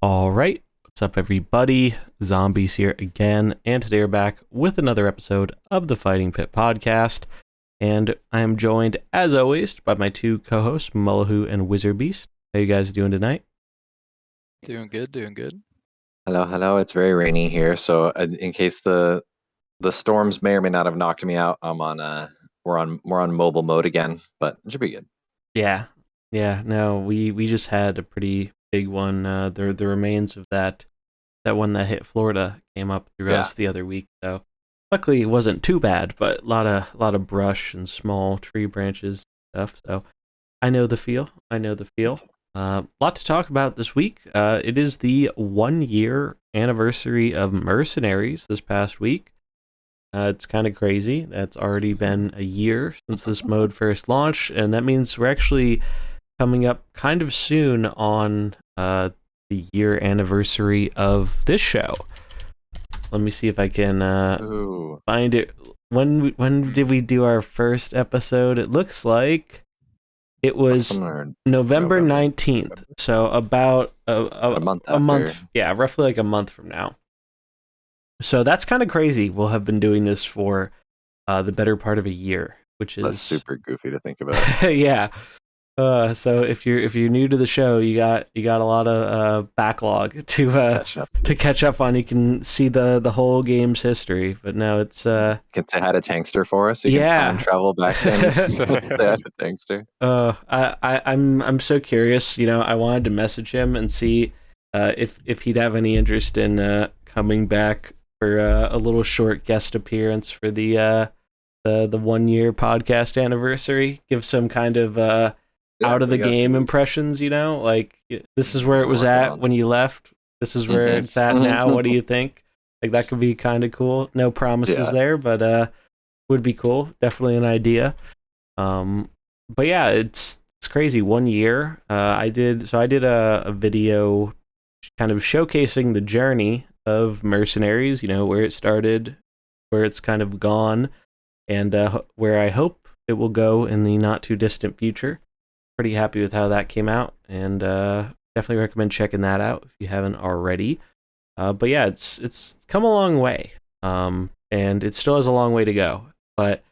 All right, what's up, everybody? Zombies here again, and today we're back with another episode of the Fighting Pit podcast. And I am joined, as always, by my two co-hosts, Mullahoo and WizardBeast. How you guys doing tonight? Doing good, doing good. Hello, hello. It's very rainy here, so in case the storms may or may not have knocked me out, we're on mobile mode again, but it should be good. Yeah. No, we just had a pretty big one. The remains of that one that hit Florida came up through us the other week. So luckily it wasn't too bad, but a lot of brush and small tree branches and stuff. So I know the feel. Lot to talk about this week. It is the 1-year anniversary of Mercenaries this past week. It's kind of crazy. That's already been a year since this mode first launched, and that means we're actually coming up kind of soon on the year anniversary of this show. Let me see if I can find it. When did we do our first episode? It looks like it was November 19th, so about a month. Yeah, roughly like a month from now. So that's kind of crazy. We'll have been doing this for the better part of a year, which is that's super goofy to think about. Yeah. So if you're new to the show, you got a lot of backlog to catch up on. You can see the whole game's history, but now it's can say hi to Tankster for us. So you can time travel back then. Tankster. I'm so curious. I wanted to message him and see if he'd have any interest in coming back for a little short guest appearance for the 1-year podcast anniversary. Give some kind of out of the game impressions, like this is where it was at when you left. This is where it's at now. What do you think? Like that could be kind of cool. No promises there, but would be cool. Definitely an idea. But yeah, it's crazy. 1 year. I did a video kind of showcasing the journey of Mercenaries, where it started, where it's kind of gone, and where I hope it will go in the not too distant future. Pretty happy with how that came out, and definitely recommend checking that out if you haven't already. But yeah, it's come a long way, and it still has a long way to go. But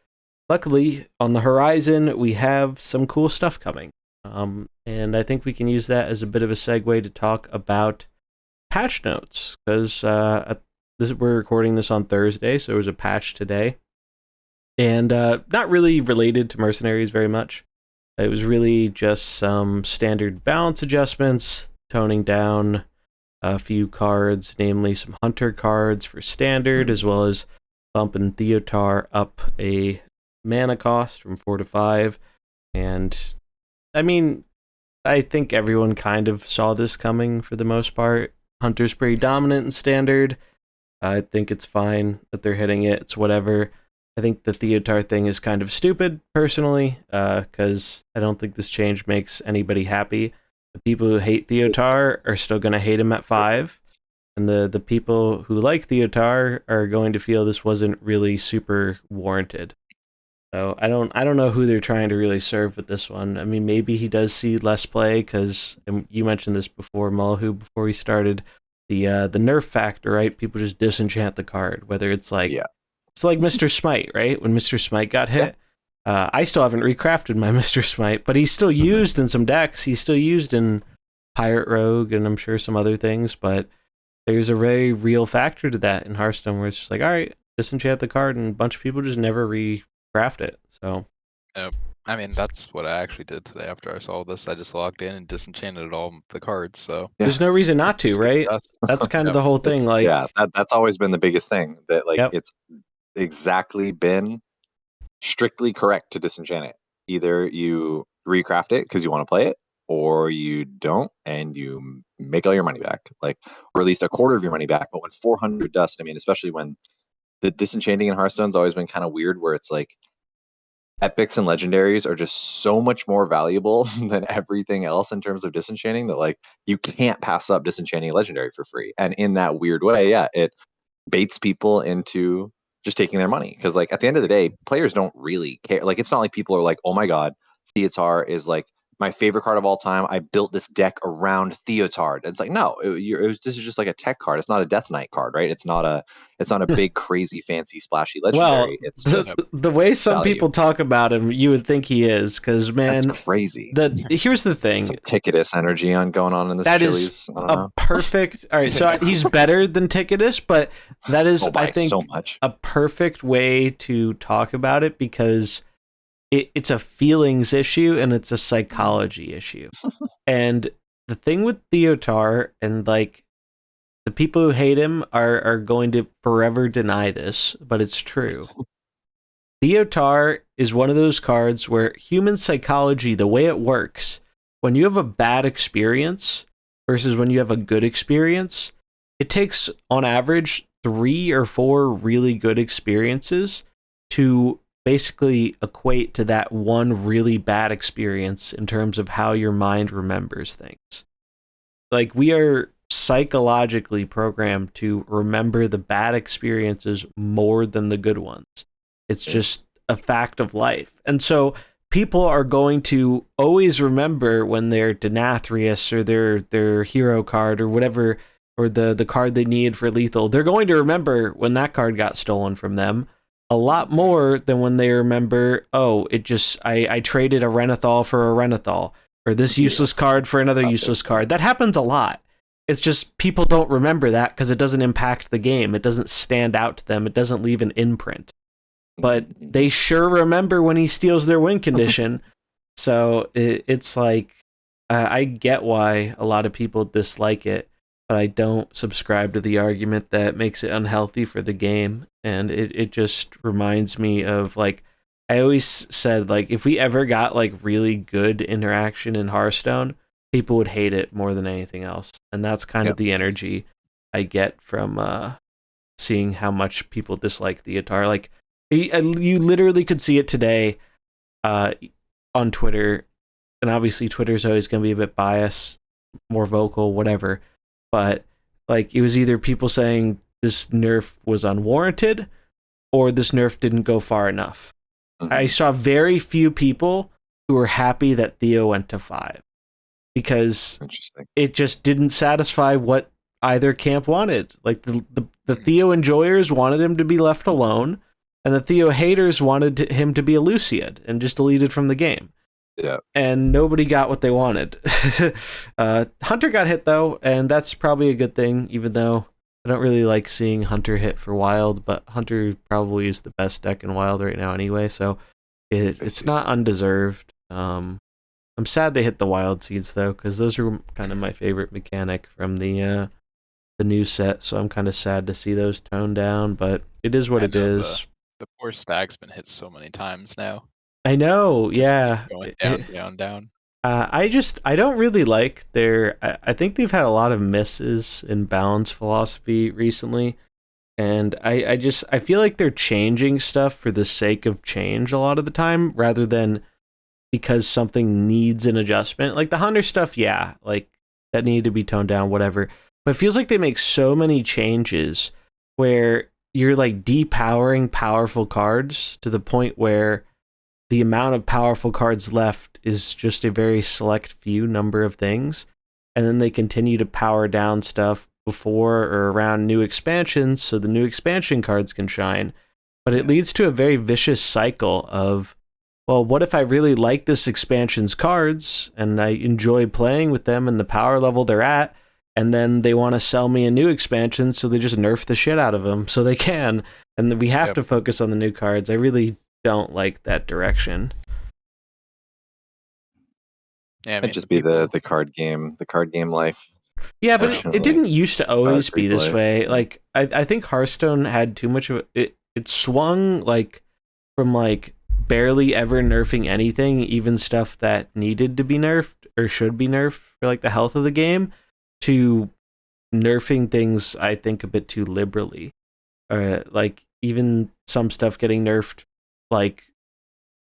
luckily, on the horizon, we have some cool stuff coming, and I think we can use that as a bit of a segue to talk about patch notes, because we're recording this on Thursday, so there was a patch today, and not really related to Mercenaries very much. It was really just some standard balance adjustments, toning down a few cards, namely some hunter cards for standard, as well as bumping Theotar up a mana cost from 4 to 5. And I mean, I think everyone kind of saw this coming for the most part. Hunter's pretty dominant in standard. I think it's fine that they're hitting it. It's whatever. I think the Theotar thing is kind of stupid, personally, because I don't think this change makes anybody happy. The people who hate Theotar are still going to hate him at 5, and the people who like Theotar are going to feel this wasn't really super warranted. So I don't know who they're trying to really serve with this one. I mean, maybe he does see less play, because you mentioned this before, Mullahoo, before we started, the nerf factor, right? People just disenchant the card, whether it's like... Yeah. It's like Mr. Smite, right? When Mr. Smite got hit, I still haven't recrafted my Mr. Smite, but he's still used in some decks. He's still used in Pirate Rogue, and I'm sure some other things, but there's a very real factor to that in Hearthstone, where it's just like, all right, disenchant the card, and a bunch of people just never recraft it. So, I mean, that's what I actually did today after I saw this. I just logged in and disenchanted all the cards, so... There's no reason not to, right? That's kind of the whole thing. That's always been the biggest thing, that it's exactly been strictly correct to disenchant it. Either you recraft it because you want to play it, or you don't and you make all your money back, or at least a quarter of your money back. But when 400 dust, I mean, especially when the disenchanting in Hearthstone's always been kind of weird, where it's like epics and legendaries are just so much more valuable than everything else in terms of disenchanting, that you can't pass up disenchanting a legendary for free. And in that weird way, it baits people into just taking their money, because at the end of the day, players don't really care. It's not like people are like, oh my god, Theotar is my favorite card of all time. I built this deck around Theotar. It's like, no, this is just like a tech card. It's not a Death Knight card, right? It's not a big, crazy, fancy, splashy Well, legendary. It's just the way some value. people talk about him, you would think he is, because man, That's crazy. Here's the thing: some Ticketus energy going on in this. That Chili's. is a perfect. All right, so he's better than Ticketus, but that is, I think, so much. a perfect way to talk about it because it's a feelings issue and it's a psychology issue. And the thing with Theotar, and like the people who hate him are going to forever deny this, but it's true. Theotar is one of those cards where human psychology, the way it works, when you have a bad experience versus when you have a good experience, it takes on average 3 or 4 really good experiences to basically equate to that one really bad experience in terms of how your mind remembers things. Like, we are psychologically programmed to remember the bad experiences more than the good ones. It's just a fact of life. And so people are going to always remember when their Denathrius or their hero card or whatever, or the card they need for lethal, they're going to remember when that card got stolen from them a lot more than when they remember, I traded a Renathal for a Renathal, or this useless card for another useless card. That happens a lot. It's just people don't remember that because it doesn't impact the game. It doesn't stand out to them. It doesn't leave an imprint. But they sure remember when he steals their win condition. So it's like, I get why a lot of people dislike it, but I don't subscribe to the argument that makes it unhealthy for the game. And it just reminds me of, like, I always said, like, if we ever got like really good interaction in Hearthstone, people would hate it more than anything else. And that's kind of the energy I get from seeing how much people dislike Theotar. Like, you literally could see it today on Twitter. And obviously Twitter's always going to be a bit biased, more vocal, whatever. But like, it was either people saying this nerf was unwarranted or this nerf didn't go far enough. I saw very few people who were happy that Theo went to 5 because it just didn't satisfy what either camp wanted. Like, the Theo enjoyers wanted him to be left alone, and the Theo haters wanted him to be a Luciad and just deleted from the game. Yeah. And nobody got what they wanted. Hunter got hit, though, and that's probably a good thing, even though I don't really like seeing Hunter hit for Wild, but Hunter probably is the best deck in Wild right now anyway, so it's not undeserved. I'm sad they hit the Wild Seeds, though, because those are kind of my favorite mechanic from the new set, so I'm kind of sad to see those toned down, but it is what it is. The poor Stag's been hit so many times now. I know, yeah. Going down. I don't really like I think they've had a lot of misses in balance philosophy recently, and I feel like they're changing stuff for the sake of change a lot of the time, rather than because something needs an adjustment. Like the Hunter stuff, yeah, like that needed to be toned down, whatever. But it feels like they make so many changes where you're like depowering powerful cards to the point where the amount of powerful cards left is just a very select few number of things. And then they continue to power down stuff before or around new expansions so the new expansion cards can shine. But it leads to a very vicious cycle of, well, what if I really like this expansion's cards and I enjoy playing with them and the power level they're at, and then they want to sell me a new expansion, so they just nerf the shit out of them so they can. And then we have to focus on the new cards. I really don't like that direction. Yeah, it'd just be the card game life. Yeah, but it didn't used to always be this way. Like, I think Hearthstone had too much of it. It swung like from like barely ever nerfing anything, even stuff that needed to be nerfed or should be nerfed for like the health of the game, to nerfing things, I think, a bit too liberally. Like even some stuff getting nerfed like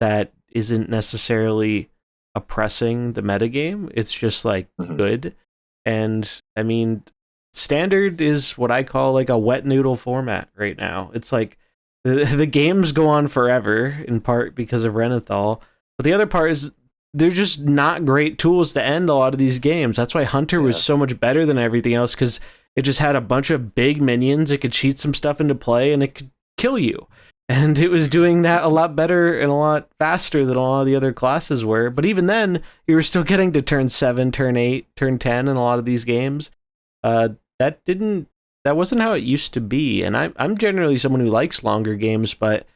that isn't necessarily oppressing the metagame. It's just like good. And I mean, standard is what I call like a wet noodle format right now. It's like the games go on forever, in part because of Renathal, but the other part is they're just not great tools to end a lot of these games. That's why Hunter was so much better than everything else, because it just had a bunch of big minions. It could cheat some stuff into play, and it could kill you. And it was doing that a lot better and a lot faster than a lot of the other classes were. But even then, you were still getting to turn 7, turn 8, turn 10 in a lot of these games. That wasn't how it used to be. And I'm generally someone who likes longer games, but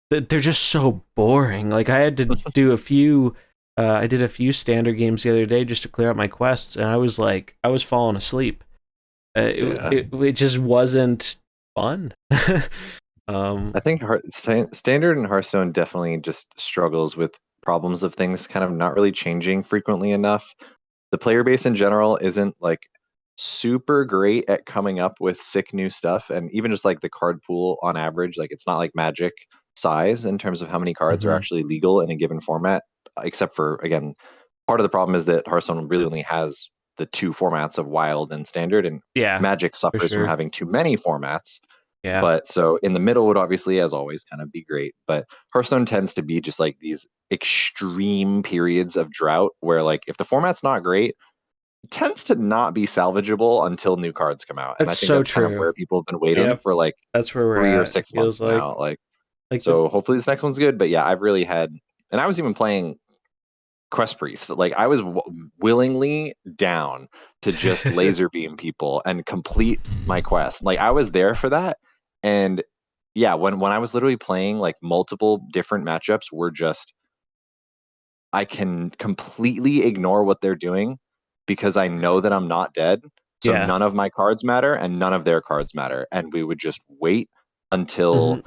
they're just so boring. Like, I had to do I did a few standard games the other day just to clear out my quests, and I was falling asleep. It just wasn't fun. I think standard and Hearthstone definitely just struggles with problems of things kind of not really changing frequently enough. The player base in general isn't like super great at coming up with sick new stuff, and even just like the card pool on average, like it's not like Magic size in terms of how many cards are actually legal in a given format, except for, again, part of the problem is that Hearthstone really only has the 2 formats of Wild and Standard, and Magic suffers from having too many formats. Yeah. But so in the middle would obviously, as always, kind of be great. But Hearthstone tends to be just like these extreme periods of drought where, like, if the format's not great, it tends to not be salvageable until new cards come out. And I think that's kind of where people have been waiting for, like, that's where we're 3 or at, 6 months now. Like so hopefully this next one's good. But yeah, I've really had, and I was even playing Quest Priest. Like, I was willingly down to just laser beam people and complete my quest. Like, I was there for that. And yeah, when I was literally playing, like, multiple different matchups were just, I can completely ignore what they're doing because I know that I'm not dead. So none of my cards matter and none of their cards matter. And we would just wait until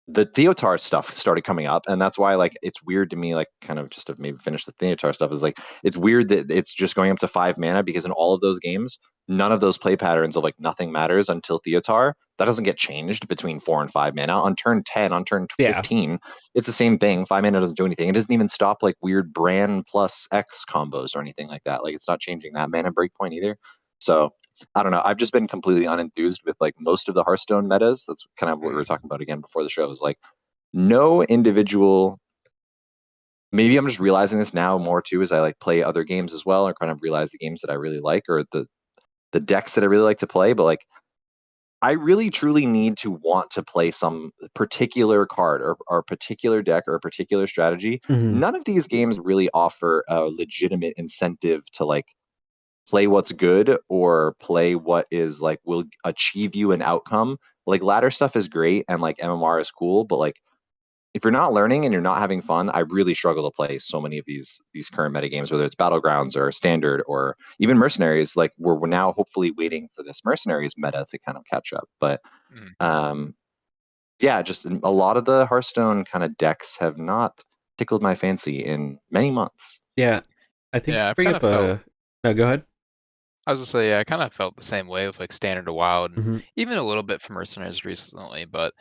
the Theotar stuff started coming up, and that's why, like, it's weird to me, like, kind of just to maybe finish the Theotar stuff, is like, it's weird that it's just going up to 5 mana, because in all of those games, none of those play patterns of, like, nothing matters until Theotar, that doesn't get changed between 4 and 5 mana. On turn 10, on turn 15, it's the same thing. 5 mana doesn't do anything. It doesn't even stop, like, weird Bran plus X combos or anything like that. Like, it's not changing that mana breakpoint either. So I don't know. I've just been completely unenthused with, like, most of the Hearthstone metas. That's kind of what we were talking about again before the show. Is like, no individual. Maybe I'm just realizing this now more too as I, like, play other games as well, or kind of realize the games that I really like, or the decks that I really like to play. But, like, I really truly need to want to play some particular card or particular deck or a particular strategy. None of these games really offer a legitimate incentive to, like, play what's good or play what is, like, will achieve you an outcome. Like, ladder stuff is great and, like, MMR is cool, but, like, if you're not learning and you're not having fun, I really struggle to play so many of these current meta games, whether it's Battlegrounds or Standard or even Mercenaries. Like, we're now hopefully waiting for this Mercenaries meta to kind of catch up. But yeah, just a lot of the Hearthstone kind of decks have not tickled my fancy in many months. Yeah, I think you bring up a... No, go ahead. I was gonna say, I kind of felt the same way with, like, Standard to Wild, and even a little bit for Mercenaries recently. But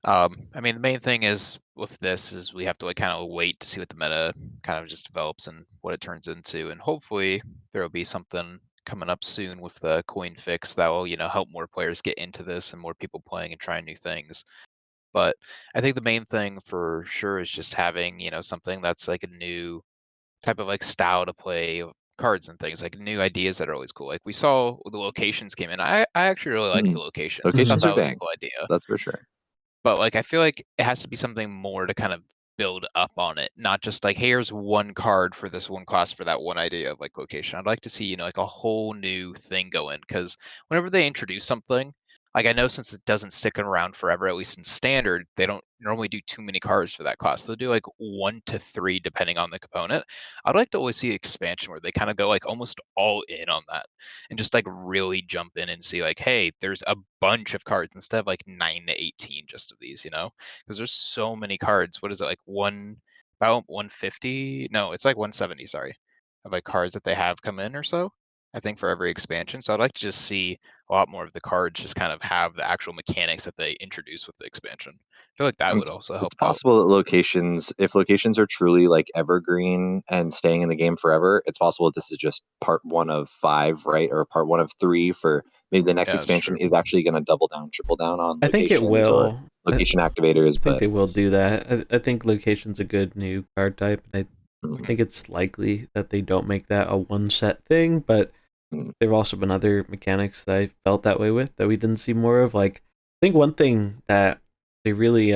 I mean, the main thing is with this is we have to, like, kind of wait to see what the meta kind of just develops and what it turns into, and hopefully there will be something coming up soon with the coin fix that will, help more players get into this and more people playing and trying new things. But I think the main thing for sure is just having, something that's like a new type of, like, style to play cards and things, like new ideas that are always cool. Like, we saw the locations came in. I actually really like the location. I thought Locations are that was a bang. cool idea. That's for sure. But, like, I feel like it has to be something more to kind of build up on it, not just like, hey, here's one card for this one class for that one idea of, like, location. I'd like to see, like, a whole new thing go in, because whenever they introduce something, like, I know since it doesn't stick around forever, at least in Standard, they don't normally do too many cards for that class. They'll do, like, 1 to 3 depending on the component. I'd like to always see expansion where they kind of go, like, almost all in on that and just, like, really jump in and see, like, hey, there's a bunch of cards instead of, like, 9 to 18 just of these, because there's so many cards. What is it, like, about 150? No, it's like 170, sorry, of, like, cards that they have come in or so, I think, for every expansion. So I'd like to just see a lot more of the cards just kind of have the actual mechanics that they introduce with the expansion. I feel like that would also help It's possible that if locations are truly, like, evergreen and staying in the game forever, it's possible that this is just part 1 of 5, right? Or part 1 of 3 for maybe the next expansion is actually going to double down, triple down on I think it locations or will. location activators. I think they will do that. I think location's a good new card type. I think it's likely that they don't make that a one set thing, but there have also been other mechanics that I felt that way with that we didn't see more of. Like, I think one thing that they really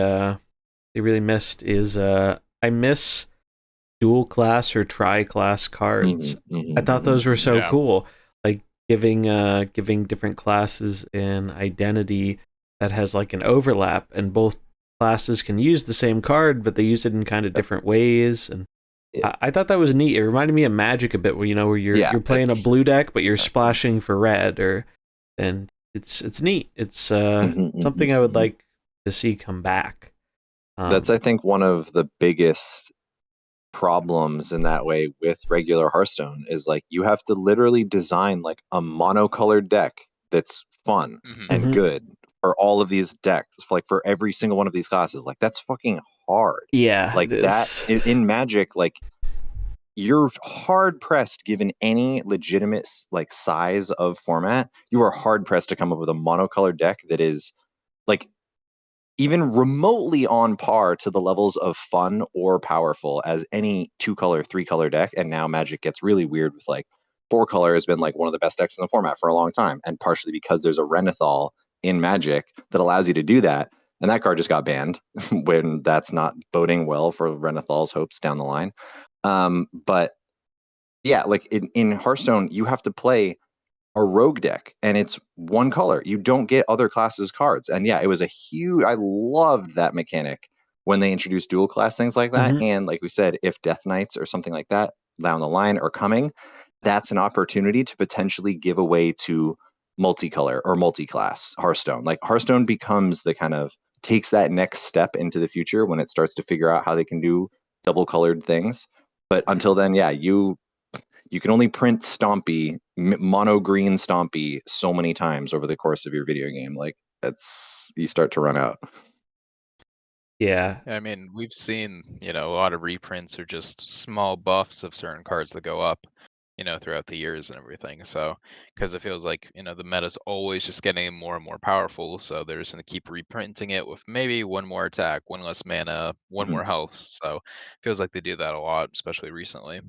missed is I miss dual class or tri class cards. I thought those were so cool. Like giving different classes an identity that has like an overlap, and both classes can use the same card, but they use it in kind of different ways. And I thought that was neat. It reminded me of Magic a bit, where you're playing a blue deck, but you're splashing for red, and it's neat. It's something I would like to see come back. That's, I think, one of the biggest problems in that way with regular Hearthstone is like you have to literally design like a monocolored deck that's fun and good for all of these decks, like for every single one of these classes. Like that's fucking hard. Yeah, like that in Magic, like you're hard pressed, given any legitimate like size of format, you are hard pressed to come up with a monocolored deck that is like even remotely on par to the levels of fun or powerful as any 2-color, 3-color deck. And now Magic gets really weird with like 4-color has been like one of the best decks in the format for a long time, and partially because there's a Renathal in Magic that allows you to do that, and that card just got banned when that's not boding well for Renathal's hopes down the line. But yeah, like in Hearthstone, you have to play a rogue deck, and it's one color. You don't get other classes cards. And yeah, it was I loved that mechanic when they introduced dual class things like that. And like we said, if Death Knights or something like that down the line are coming, that's an opportunity to potentially give away to multicolor or multi-class Hearthstone. Like Hearthstone becomes the kind of takes that next step into the future when it starts to figure out how they can do double colored things. But until then, yeah, you can only print Stompy, mono green Stompy, so many times over the course of your video game. Like you start to run out. Yeah. I mean, we've seen, a lot of reprints or just small buffs of certain cards that go up, throughout the years and everything. So, because it feels like, the meta's always just getting more and more powerful. So they're just going to keep reprinting it with maybe one more attack, one less mana, one more health. So it feels like they do that a lot, especially recently.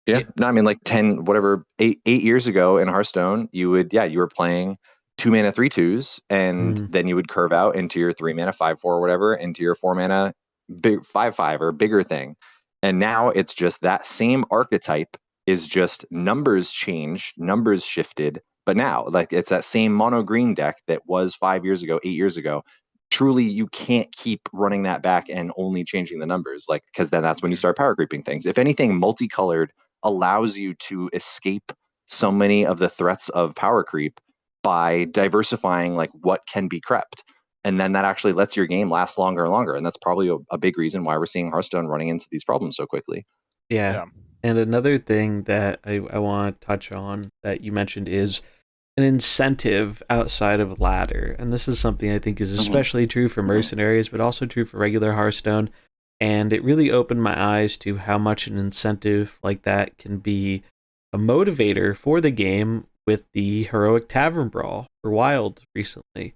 Yeah. No, I mean, like 8 years ago in Hearthstone, you were playing 2 mana 3/2s, and then you would curve out into your 3 mana 5/4 or whatever, into your 4 mana big 5/5 or bigger thing. And now it's just that same archetype is just numbers changed, numbers shifted. But now, like, it's that same mono green deck that was 5 years ago, 8 years ago. Truly, you can't keep running that back and only changing the numbers, like, because then that's when you start power creeping things. If anything, multicolored allows you to escape so many of the threats of power creep by diversifying like what can be crept. And then that actually lets your game last longer and longer. And that's probably a big reason why we're seeing Hearthstone running into these problems so quickly. Yeah. And another thing that I want to touch on that you mentioned is an incentive outside of ladder. And this is something I think is especially true for Mercenaries, but also true for regular Hearthstone. And it really opened my eyes to how much an incentive like that can be a motivator for the game with the Heroic Tavern Brawl for Wild recently.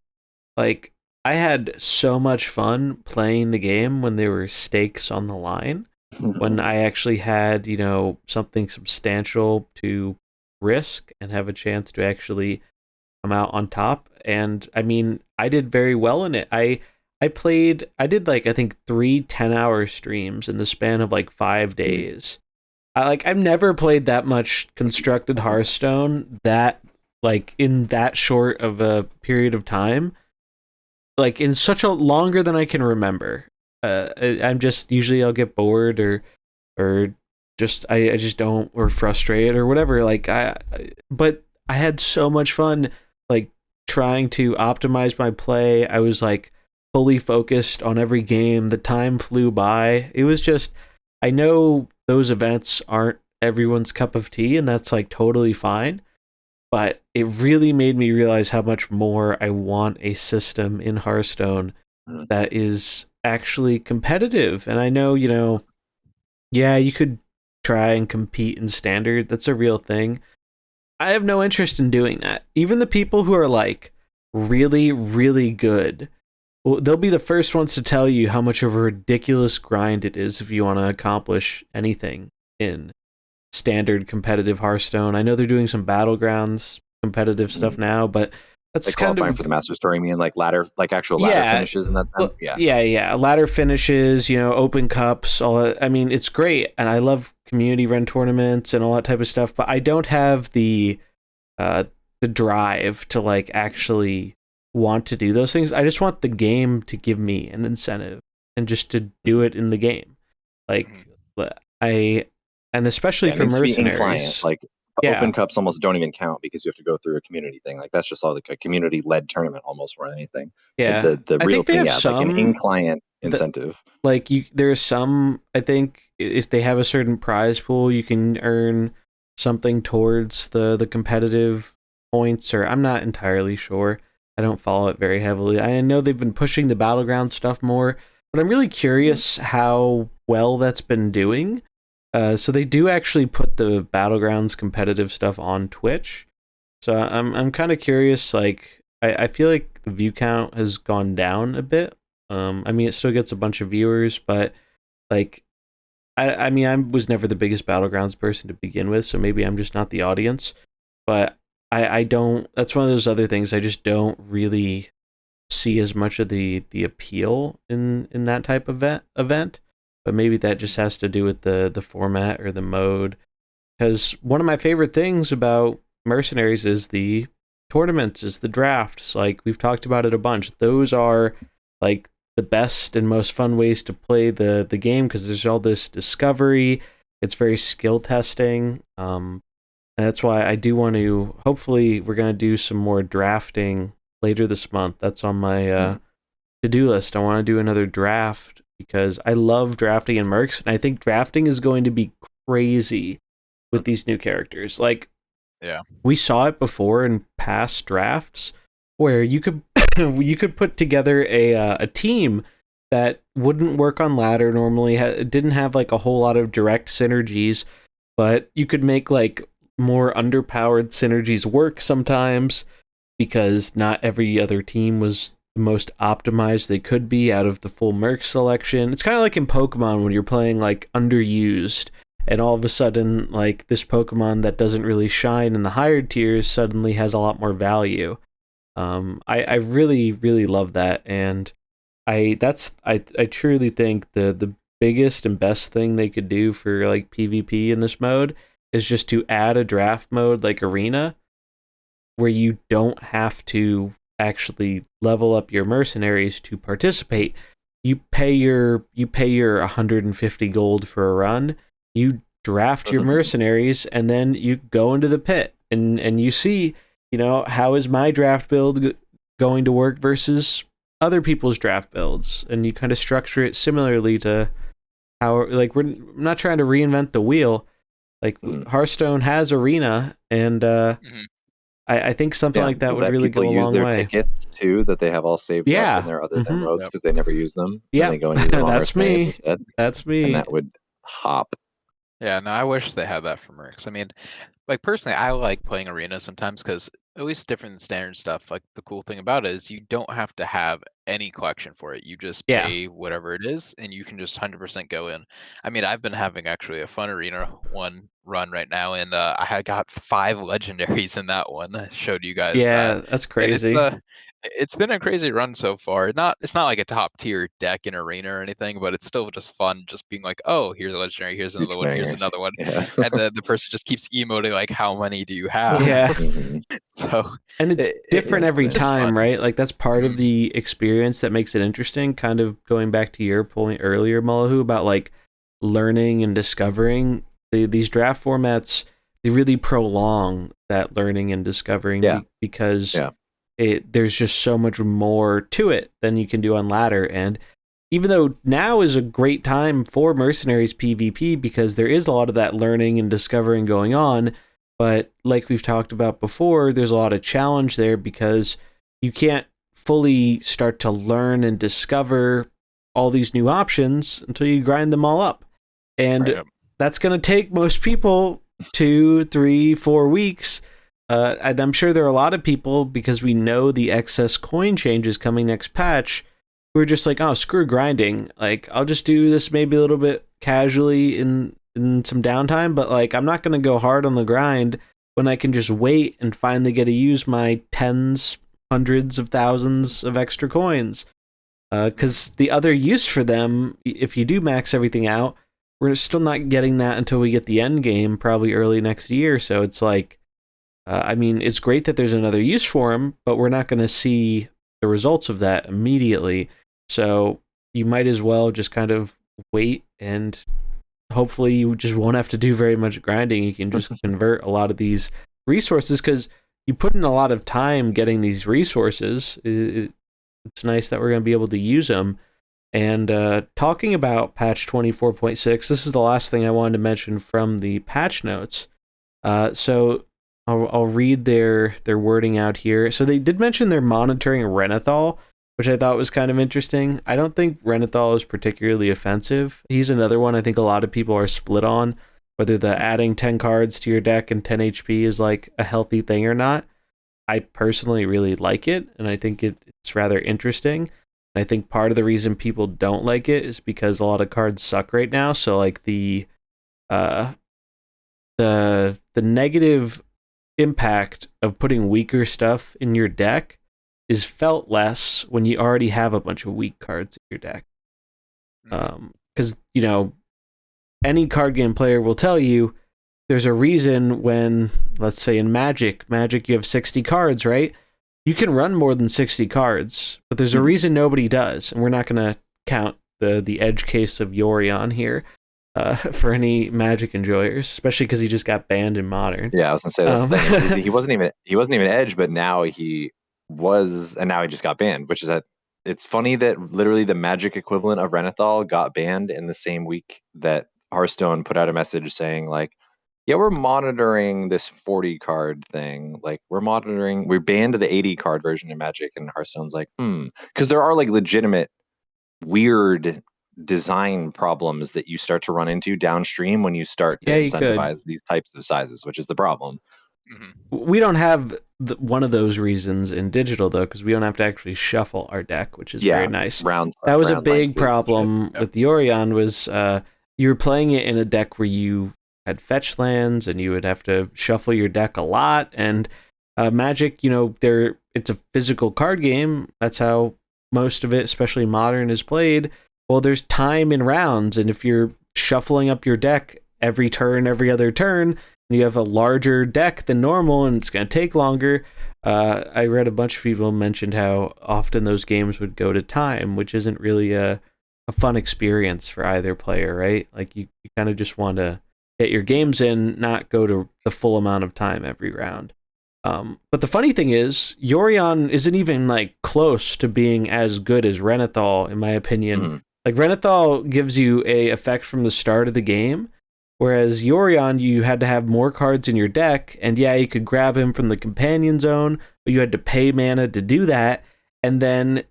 Like, I had so much fun playing the game when there were stakes on the line, when I actually had, something substantial to risk and have a chance to actually come out on top. And I mean, I did very well in it. I did like, I think 3 10-hour streams in the span of like 5 days. I've never played that much constructed Hearthstone that like in that short of a period of time, like in such a longer than I can remember. I'm just, usually I'll get bored or just, I just don't, or frustrated or whatever. But I had so much fun, like trying to optimize my play. I was like, fully focused on every game. The time flew by. It was just, I know those events aren't everyone's cup of tea, and that's like totally fine, but it really made me realize how much more I want a system in Hearthstone that is actually competitive. And I know, yeah, you could try and compete in standard. That's a real thing. I have no interest in doing that. Even the people who are like really, really good, well, they'll be the first ones to tell you how much of a ridiculous grind it is if you want to accomplish anything in standard competitive Hearthstone. I know they're doing some Battlegrounds competitive stuff now, but that's like kind qualifying of for the Masters Tour. You mean like actual ladder finishes in that sense? Yeah. Ladder finishes, open cups, all that. I mean, it's great, and I love community run tournaments and all that type of stuff. But I don't have the drive to like actually want to do those things. I just want the game to give me an incentive and just to do it in the game. Like and especially for Mercenaries, like open cups almost don't even count because you have to go through a community thing. Like that's just all like a community led tournament almost more than anything. Yeah, the real thing, some, like an in-client incentive. There's some. I think if they have a certain prize pool, you can earn something towards the competitive points. Or I'm not entirely sure. I don't follow it very heavily. I know they've been pushing the Battleground stuff more, but I'm really curious how well that's been doing. So they do actually put the Battlegrounds competitive stuff on Twitch. So I'm kind of curious. Like I feel like the view count has gone down a bit. I mean, it still gets a bunch of viewers, but like I mean, I was never the biggest Battlegrounds person to begin with, so maybe I'm just not the audience. But I don't. That's one of those other things. I just don't really see as much of the appeal in that type of event. But maybe that just has to do with the format or the mode. Because one of my favorite things about Mercenaries is the tournaments, is the drafts. Like we've talked about it a bunch. Those are like the best and most fun ways to play the game because there's all this discovery. It's very skill testing. And that's why I do want to. Hopefully, we're going to do some more drafting later this month. That's on my to-do list. I want to do another draft because I love drafting in Mercs, and I think drafting is going to be crazy with these new characters. Like, we saw it before in past drafts where you could put together a team that wouldn't work on ladder normally. It didn't have like a whole lot of direct synergies, but you could make like more underpowered synergies work sometimes because not every other team was the most optimized they could be out of the full Merc selection. It's kind of like in Pokemon when you're playing like underused and all of a sudden like this Pokemon that doesn't really shine in the higher tiers suddenly has a lot more value. I really, really love that, and I truly think the biggest and best thing they could do for like PvP in this mode is just to add a draft mode like Arena, where you don't have to actually level up your mercenaries to participate. You pay your 150 gold for a run. You draft your mercenaries, and then you go into the pit, and you see, how is my draft build going to work versus other people's draft builds, and you kind of structure it similarly to how, like, we're not trying to reinvent the wheel. Like Hearthstone has Arena, and I think something like that would really go a long way. Tickets too that they have all saved up in their other modes because they never use them. Yeah, they go and use them on Mercenaries instead. That's me. And that would hop. Yeah, no, I wish they had that for Mercs. I mean, like personally, I like playing Arena sometimes because at least different than standard stuff. Like the cool thing about it is you don't have to have any collection for it. You just pay whatever it is, and you can just 100% go in. I mean, I've been having actually a fun Arena one run right now, and I had got 5 legendaries in that one. I showed you guys. Yeah, that. That's crazy. It's been a crazy run so far. It's not like a top tier deck in Arena or anything, but it's still just fun. Just being like, oh, here's a legendary, here's another one, here's another one, and the person just keeps emoting like, how many do you have? Yeah. So and it's different every time, right? Like that's part of the experience that makes it interesting. Kind of going back to your point earlier, Mullahoo, about like learning and discovering. These draft formats, they really prolong that learning and discovering because there's just so much more to it than you can do on ladder. And even though now is a great time for Mercenaries PvP because there is a lot of that learning and discovering going on, but like we've talked about before, there's a lot of challenge there because you can't fully start to learn and discover all these new options until you grind them all up. And that's going to take most people 2, 3, 4 weeks. And I'm sure there are a lot of people, because we know the excess coin changes coming next patch, who are just like, oh, screw grinding. Like, I'll just do this maybe a little bit casually in in some downtime, but like I'm not going to go hard on the grind when I can just wait and finally get to use my tens, hundreds of thousands of extra coins. Because the other use for them, if you do max everything out, we're still not getting that until we get the end game, probably early next year. So it's like, I mean, it's great that there's another use for them, but we're not going to see the results of that immediately. So you might as well just kind of wait, and hopefully you just won't have to do very much grinding. You can just convert a lot of these resources, because you put in a lot of time getting these resources. It's nice that we're going to be able to use them. And talking about patch 24.6, this is the last thing I wanted to mention from the patch notes. So I'll read their wording out here. So they did mention they're monitoring Renathal, which I thought was kind of interesting. I don't think Renathal is particularly offensive. He's another one I think a lot of people are split on, whether the adding 10 cards to your deck and 10 HP is like a healthy thing or not. I personally really like it, and I think it's rather interesting. And I think part of the reason people don't like it is because a lot of cards suck right now. So like the negative impact of putting weaker stuff in your deck is felt less when you already have a bunch of weak cards in your deck. Because, you know, any card game player will tell you there's a reason when, let's say in Magic you have 60 cards, right? You can run more than 60 cards, but there's a reason nobody does, and we're not going to count the edge case of Yorion here for any Magic enjoyers, especially because he just got banned in Modern. Yeah, I was going to say that's the thing. He wasn't even edge, but now he was, and now he just got banned, which is that it's funny that literally the Magic equivalent of Renathal got banned in the same week that Hearthstone put out a message saying like, yeah, we're monitoring this 40 card thing. Like we banned the 80 card version in Magic, and Hearthstone's like, because there are like legitimate weird design problems that you start to run into downstream when you start to incentivize these types of sizes, which is the problem. We don't have one of those reasons in digital though, because we don't have to actually shuffle our deck, which is very nice. That was a big problem with Yorion, was you were playing it in a deck where you had fetch lands and you would have to shuffle your deck a lot. And Magic, you know, it's a physical card game. That's how most of it, especially Modern, is played. Well, there's time in rounds, and if you're shuffling up your deck every turn, every other turn, and you have a larger deck than normal and it's going to take longer, I read a bunch of people mentioned how often those games would go to time, which isn't really a fun experience for either player, right? Like you kind of just want to get your games in, not go to the full amount of time every round. But the funny thing is, Yorion isn't even like close to being as good as Renathal, in my opinion. Like Renathal gives you a effect from the start of the game, whereas Yorion, you had to have more cards in your deck, and yeah, you could grab him from the companion zone, but you had to pay mana to do that, and then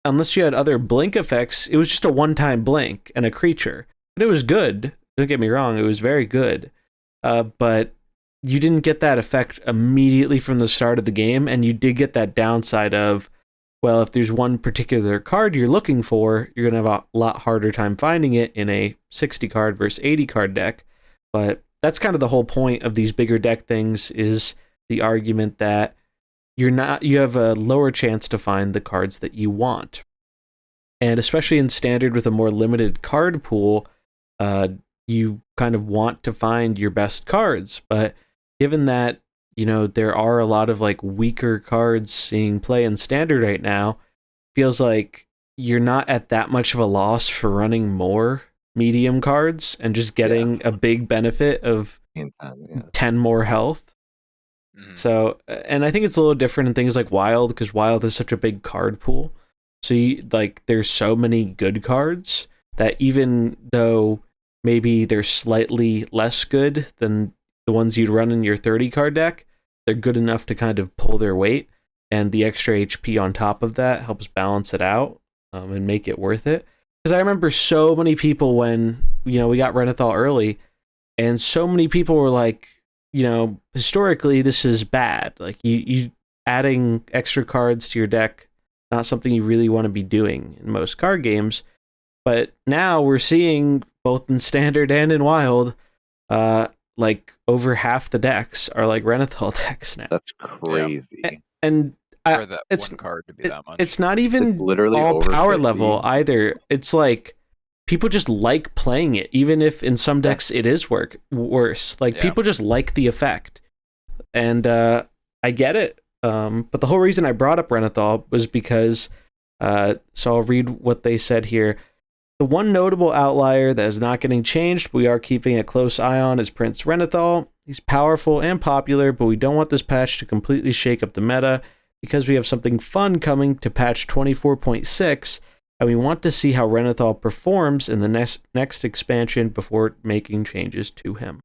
unless you had other blink effects, it was just a one-time blink and a creature. And it was good. Don't get me wrong, it was very good. But you didn't get that effect immediately from the start of the game, and you did get that downside of, well, if there's one particular card you're looking for, you're going to have a lot harder time finding it in a 60 card versus 80 card deck. But that's kind of the whole point of these bigger deck things, is the argument that you have a lower chance to find the cards that you want. And especially in Standard with a more limited card pool, you kind of want to find your best cards. But given that, you know, there are a lot of like weaker cards seeing play in Standard right now, feels like you're not at that much of a loss for running more medium cards and just getting a big benefit of 10 more health. So, and I think it's a little different in things like Wild, because Wild is such a big card pool. So there's so many good cards that even though maybe they're slightly less good than the ones you'd run in your 30 card deck, they're good enough to kind of pull their weight, and the extra HP on top of that helps balance it out and make it worth it. Because I remember so many people when, you know, we got Renathal early, and so many people were like, you know, historically this is bad. Like you adding extra cards to your deck, not something you really want to be doing in most card games. But now we're seeing, both in Standard and in Wild, like over half the decks are like Renathal decks now. That's crazy. And For that one card to be that much. It's not even It's literally all over power 50. level either. It's like people just like playing it, even if in some decks it is worse. Like people just like the effect, and I get it. But the whole reason I brought up Renathal was because, so I'll read what they said here. The one notable outlier that is not getting changed, but we are keeping a close eye on, is Prince Renathal. He's powerful and popular, but we don't want this patch to completely shake up the meta because we have something fun coming to patch 24.6, and we want to see how Renathal performs in the next expansion before making changes to him.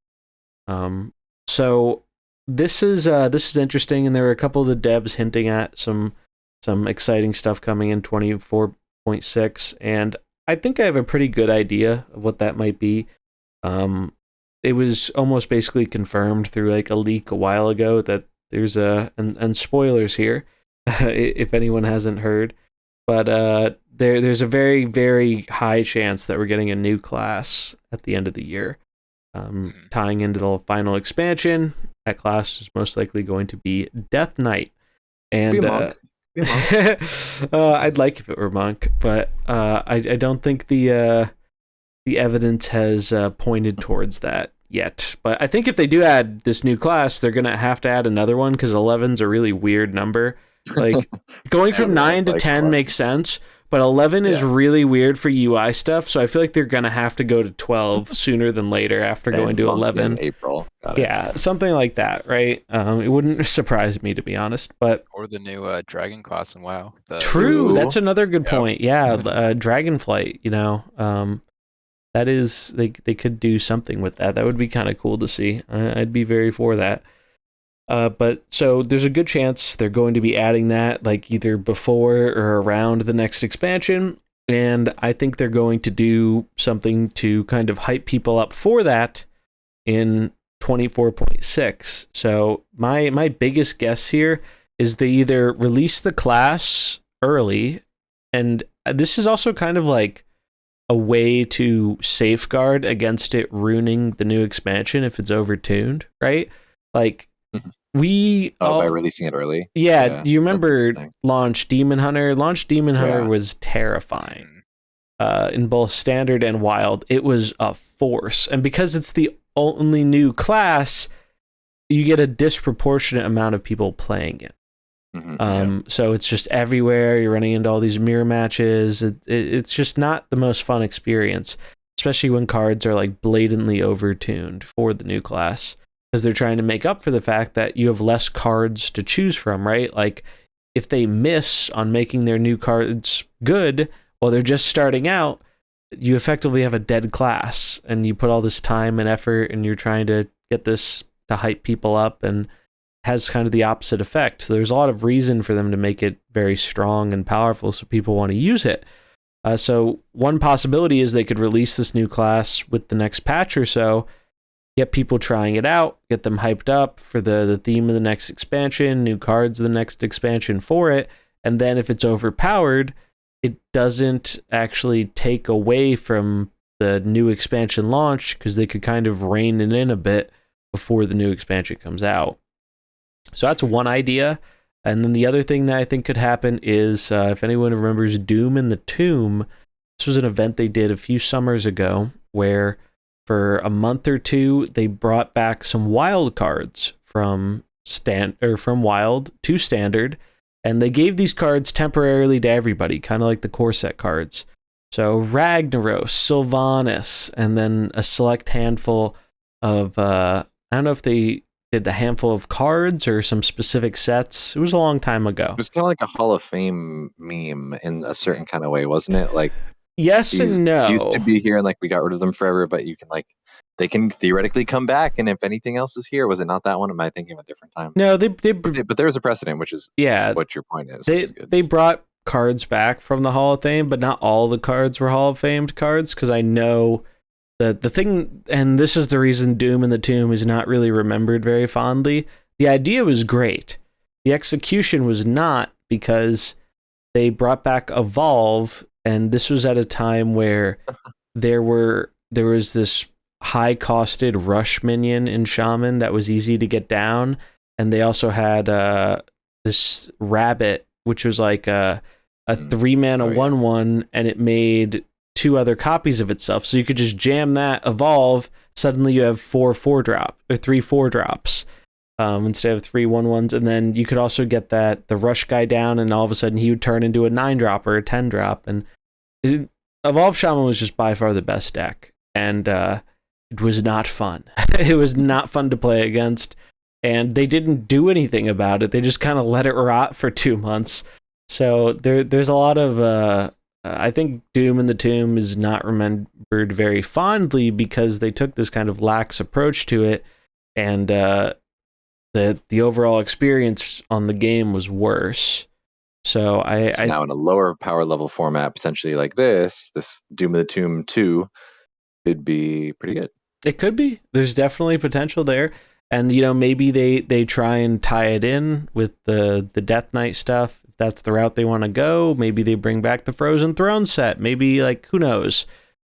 So this is interesting, and there were a couple of the devs hinting at some exciting stuff coming in 24.6, and I think I have a pretty good idea of what that might be. It was almost basically confirmed through like a leak a while ago that there's and spoilers here, if anyone hasn't heard, but there's a very, very high chance that we're getting a new class at the end of the year, tying into the final expansion. That class is most likely going to be Death Knight, and I'd like if it were Monk, but I don't think the evidence has pointed towards that yet. But I think if they do add this new class, they're gonna have to add another one because 11's a really weird number. Like going from 9 to 10 makes sense, but 11 is really weird for UI stuff. So I feel like they're gonna have to go to 12 sooner than later after going to 11 in April. Yeah, something like that, right? It wouldn't surprise me, to be honest. But or the new dragon class in WoW. True, that's another good point. Yeah, Dragonflight. You know, that is they could do something with that. That would be kind of cool to see. I'd be very for that. But so there's a good chance they're going to be adding that like either before or around the next expansion, and I think they're going to do something to kind of hype people up for that in 24.6. So my biggest guess here is they either release the class early, and this is also kind of like a way to safeguard against it ruining the new expansion if it's overtuned, right? Like by releasing it early. Yeah, do you remember Launch Demon Hunter? Launch Demon Hunter was terrifying. In both standard and wild, it was a force. And because it's the only new class, you get a disproportionate amount of people playing it. So it's just everywhere. You're running into all these mirror matches. It's just not the most fun experience, especially when cards are like blatantly overtuned for the new class, because they're trying to make up for the fact that you have less cards to choose from, right? Like if they miss on making their new cards good while they're just starting out, you effectively have a dead class, and you put all this time and effort and you're trying to get this to hype people up, and has kind of the opposite effect. So there's a lot of reason for them to make it very strong and powerful so people want to use it. So one possibility is they could release this new class with the next patch or so, get people trying it out, get them hyped up for the theme of the next expansion, new cards of the next expansion for it, and then if it's overpowered, it doesn't actually take away from the new expansion launch, because they could kind of rein it in a bit before the new expansion comes out. So that's one idea. And then the other thing that I think could happen is, if anyone remembers Doom in the Tomb, this was an event they did a few summers ago where for a month or two, they brought back some wild cards from wild to standard, and they gave these cards temporarily to everybody, kind of like the core set cards. So Ragnaros, Sylvanas, and then a select handful of I don't know if they did a handful of cards or some specific sets. It was a long time ago. It was kind of like a Hall of Fame meme in a certain kind of way, wasn't it? Like, yes and no. Used to be here, and like we got rid of them forever, but you can they can theoretically come back, and if anything else is here, was it not that one? Am I thinking of a different time? No, but there's a precedent, which is what your point is. They brought cards back from the Hall of Fame, but not all the cards were Hall of Famed cards, because I know that the thing, and this is the reason Doom in the Tomb is not really remembered very fondly. The idea was great. The execution was not, because they brought back Evolve, and this was at a time where there was this high-costed rush minion in Shaman that was easy to get down, and they also had this rabbit, which was like a 3-mana 1/1, and it made 2 other copies of itself. So you could just jam that, evolve, suddenly you have 4 4-drop, or 3 4-drops. Instead of 3 1/1s, and then you could also get the rush guy down, and all of a sudden he would turn into a 9-drop or a 10-drop. And Evolved Shaman was just by far the best deck, and it was not fun. It was not fun to play against, and they didn't do anything about it. They just kind of let it rot for 2 months. So there's a lot of I think Doom in the Tomb is not remembered very fondly because they took this kind of lax approach to it, and the overall experience on the game was worse. So now in a lower power level format, potentially like this Doom of the Tomb 2 could be pretty good. It could be. There's definitely potential there. And, maybe they try and tie it in with the Death Knight stuff. If that's the route they want to go, maybe they bring back the Frozen Throne set. Maybe, who knows?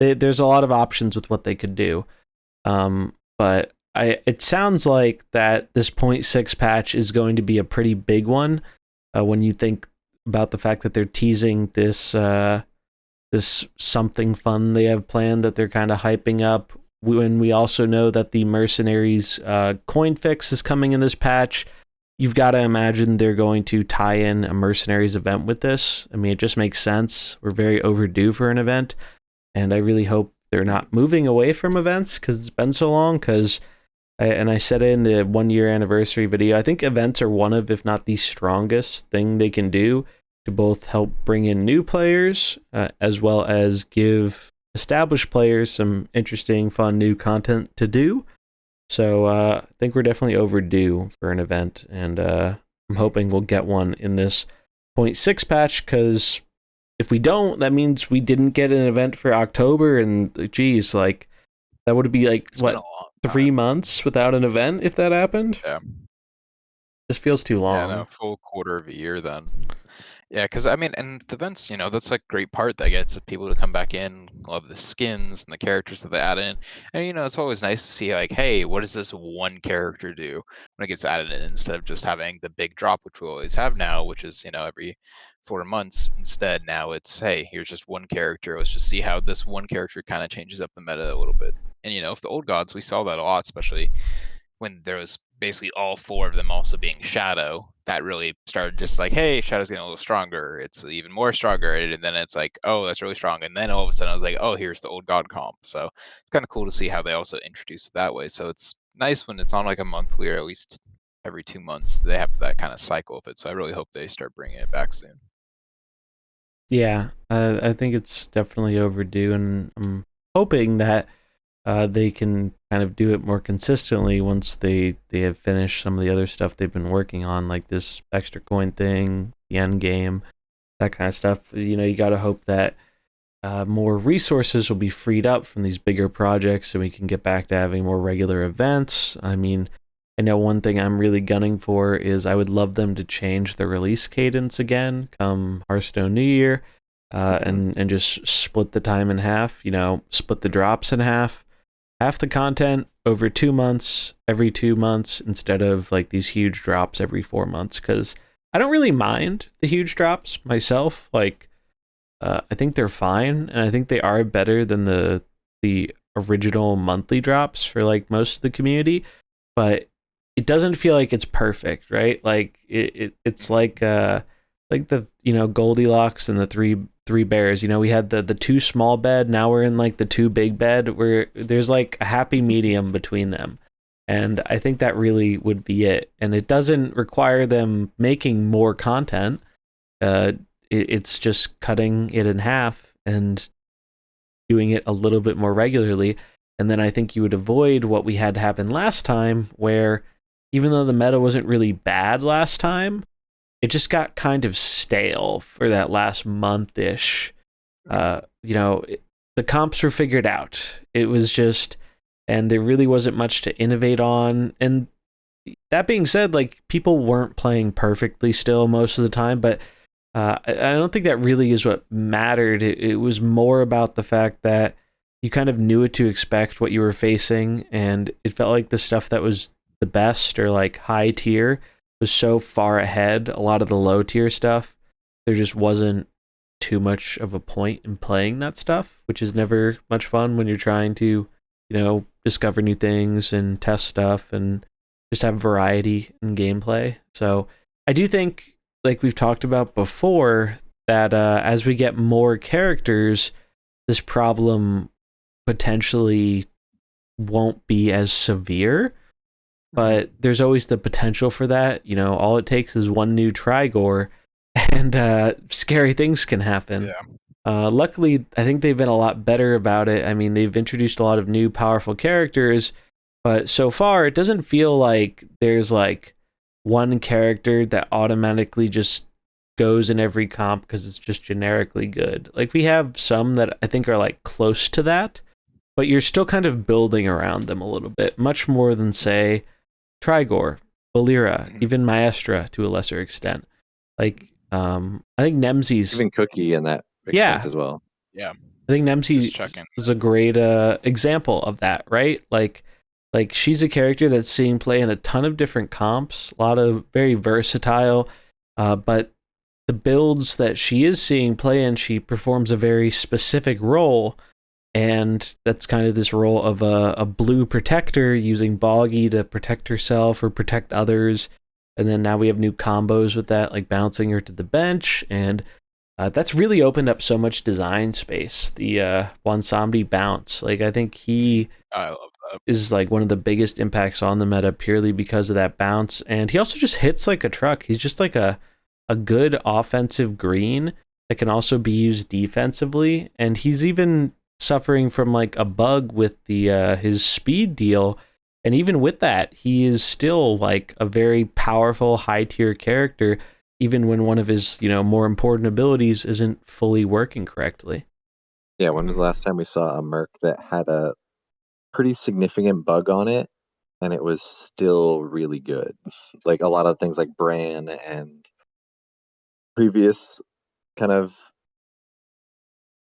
There's a lot of options with what they could do. But it sounds like that this 0.6 patch is going to be a pretty big one when you think about the fact that they're teasing this something fun they have planned that they're kind of hyping up. When we also know that the Mercenaries coin fix is coming in this patch, you've got to imagine they're going to tie in a Mercenaries event with this. I mean, it just makes sense. We're very overdue for an event, and I really hope they're not moving away from events because it's been so long. And I said it in the 1-year anniversary video, I think events are one of, if not the strongest thing they can do to both help bring in new players as well as give established players some interesting, fun, new content to do. So I think we're definitely overdue for an event, and I'm hoping we'll get one in this 0.6 patch, because if we don't, that means we didn't get an event for October, and geez, that would be It's been a long 3 months without an event if that happened? Yeah. This feels too long. Yeah, no, full quarter of a year then. Yeah, because I mean, and the events, that's like great part that gets people to come back in, love the skins and the characters that they add in. And it's always nice to see hey, what does this one character do when it gets added in, instead of just having the big drop, which we always have now, which is, every 4 months. Instead, now it's, hey, here's just one character. Let's just see how this one character kind of changes up the meta a little bit. And if the old gods, we saw that a lot, especially when there was basically all 4 of them also being Shadow. That really started just hey, Shadow's getting a little stronger. It's even more stronger. And then it's oh, that's really strong. And then all of a sudden I was oh, here's the old god comp. So it's kind of cool to see how they also introduce it that way. So it's nice when it's on a monthly, or at least every 2 months, they have that kind of cycle of it. So I really hope they start bringing it back soon. Yeah, I think it's definitely overdue, and I'm hoping that they can kind of do it more consistently once they have finished some of the other stuff they've been working on, like this extra coin thing, the end game, that kind of stuff. You got to hope that more resources will be freed up from these bigger projects, so we can get back to having more regular events. I mean, I know one thing I'm really gunning for is I would love them to change the release cadence again come Hearthstone New Year, and just split the time in half, split the drops in half the content over 2 months, every 2 months, instead of these huge drops every 4 months, because I don't really mind the huge drops myself. I think they're fine, and I think they are better than the original monthly drops for most of the community, but it doesn't feel like it's perfect, right? It's like the Goldilocks and the three bears. We had the 2 small bed, now we're in the 2 big bed, where there's a happy medium between them. And I think that really would be it. And it doesn't require them making more content. It's just cutting it in half and doing it a little bit more regularly. And then I think you would avoid what we had happen last time, where even though the meta wasn't really bad last time, it just got kind of stale for that last month-ish. The comps were figured out. It was just, and there really wasn't much to innovate on. And that being said, people weren't playing perfectly still most of the time, but I don't think that really is what mattered. It was more about the fact that you kind of knew what to expect, what you were facing, and it felt like the stuff that was the best or like high tier was so far ahead. A lot of the low tier stuff, there just wasn't too much of a point in playing that stuff, which is never much fun when you're trying to, discover new things and test stuff and just have variety in gameplay. So I do think, like we've talked about before, that as we get more characters, this problem potentially won't be as severe, but there's always the potential for that. All it takes is one new Trigor and scary things can happen. Yeah. Luckily, I think they've been a lot better about it. I mean, they've introduced a lot of new powerful characters, but so far it doesn't feel like there's like one character that automatically just goes in every comp because it's just generically good. Like, we have some that I think are like close to that, but you're still kind of building around them a little bit, much more than, say, Trigor, Valera, even Maestra to a lesser extent. Like, I think Nemsi's... Even Cookie in that extent as well. Yeah. I think Nemsi is a great example of that, right? Like she's a character that's seeing play in a ton of different comps, a lot of very versatile, but the builds that she is seeing play in, she performs a very specific role, and that's kind of this role of a blue protector using Boggy to protect herself or protect others. And then now we have new combos with that, like bouncing her to the bench, and that's really opened up so much design space. The Wansambi bounce, like, I think I love that. is like one of the biggest impacts on the meta purely because of that bounce, and he also just hits like a truck. He's just like a good offensive green that can also be used defensively, and he's even suffering from like a bug with the his speed deal. And even with that, he is still like a very powerful high tier character, even when one of his, more important abilities isn't fully working correctly. Yeah, when was the last time we saw a Merc that had a pretty significant bug on it and it was still really good? Like a lot of things like Bran and previous kind of,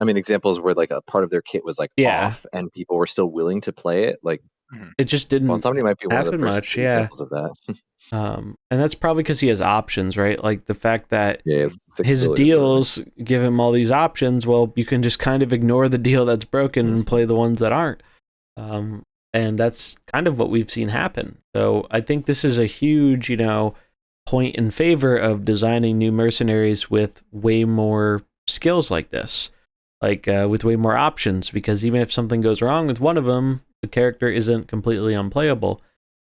examples where like a part of their kit was like off and people were still willing to play it. Like, it just didn't somebody might be one of the first much, examples of that. And that's probably because he has options, right? Like the fact that his villages, deals give him all these options. Well, you can just kind of ignore the deal that's broken and play the ones that aren't. And that's kind of what we've seen happen. So I think this is a huge, point in favor of designing new mercenaries with way more skills like this, like with way more options, because even if something goes wrong with one of them, the character isn't completely unplayable.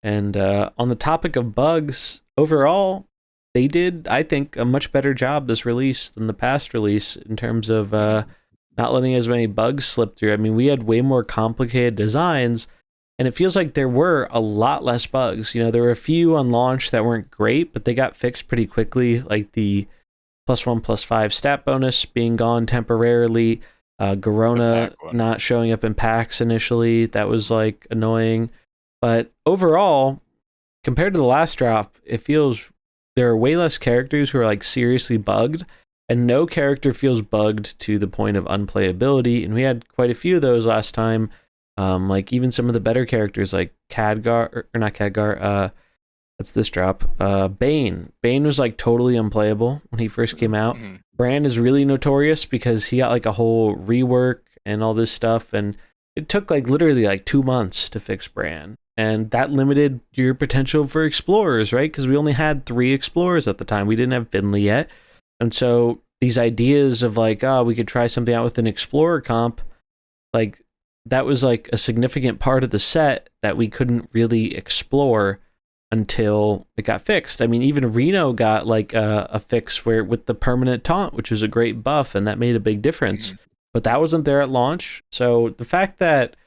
And on the topic of bugs, overall, they did, I think, a much better job this release than the past release in terms of not letting as many bugs slip through. I mean, we had way more complicated designs, and it feels like there were a lot less bugs. There were a few on launch that weren't great, but they got fixed pretty quickly, like the +1/+5 stat bonus being gone temporarily, Garona not showing up in packs initially. That was like annoying. But overall, compared to the last drop, it feels there are way less characters who are like seriously bugged, and no character feels bugged to the point of unplayability. And we had quite a few of those last time. Like even some of the better characters like Khadgar, or not Khadgar, that's this drop. Bane. Bane was like totally unplayable when he first came out. Bran is really notorious because he got like a whole rework and all this stuff, and it took like literally like 2 months to fix Bran. And that limited your potential for explorers, right? Because we only had 3 explorers at the time. We didn't have Finley yet. And so these ideas of like, we could try something out with an explorer comp, like that was like a significant part of the set that we couldn't really explore until it got fixed. I mean, even Reno got like a fix where with the permanent taunt, which was a great buff, and that made a big difference. But that wasn't there at launch. So the fact that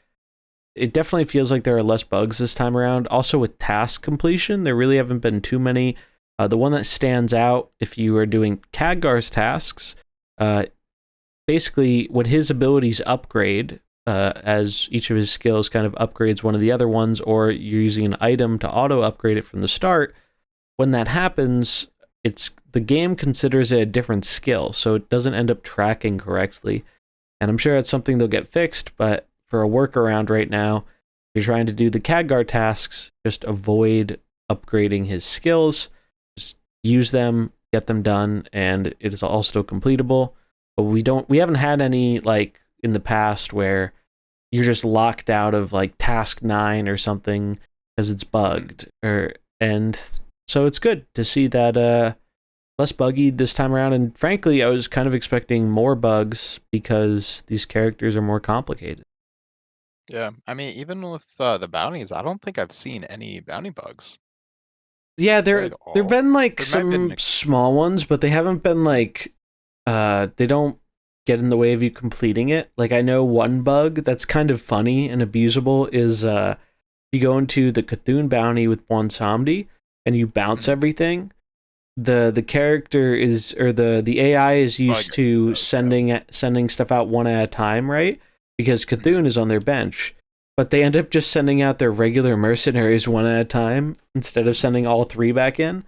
it definitely feels like there are less bugs this time around. Also with task completion, there really haven't been too many. The one that stands out, if you are doing Khadgar's tasks, basically when his abilities upgrade, as each of his skills kind of upgrades one of the other ones, or you're using an item to auto upgrade it from the start, when that happens, the game considers it a different skill, so it doesn't end up tracking correctly. And I'm sure it's something they'll get fixed, but for a workaround right now. If you're trying to do the Khadgar tasks, just avoid upgrading his skills. Just use them, get them done, and it is all still completable. But we haven't had any like in the past where you're just locked out of like task 9 or something because it's bugged. And so it's good to see that less buggy this time around. And frankly, I was kind of expecting more bugs because these characters are more complicated. Yeah, I mean, even with the bounties, I don't think I've seen any bounty bugs. Yeah, Like there've been like there might have some been small ones, but they haven't been like they don't get in the way of you completing it. Like I know one bug that's kind of funny and abusable is you go into the Cthulhu bounty with Bwansamdi and you bounce everything. The character is or the AI is used to sending stuff out one at a time, right? Because Cthulhu is on their bench. But they end up just sending out their regular mercenaries one at a time instead of sending all 3 back in.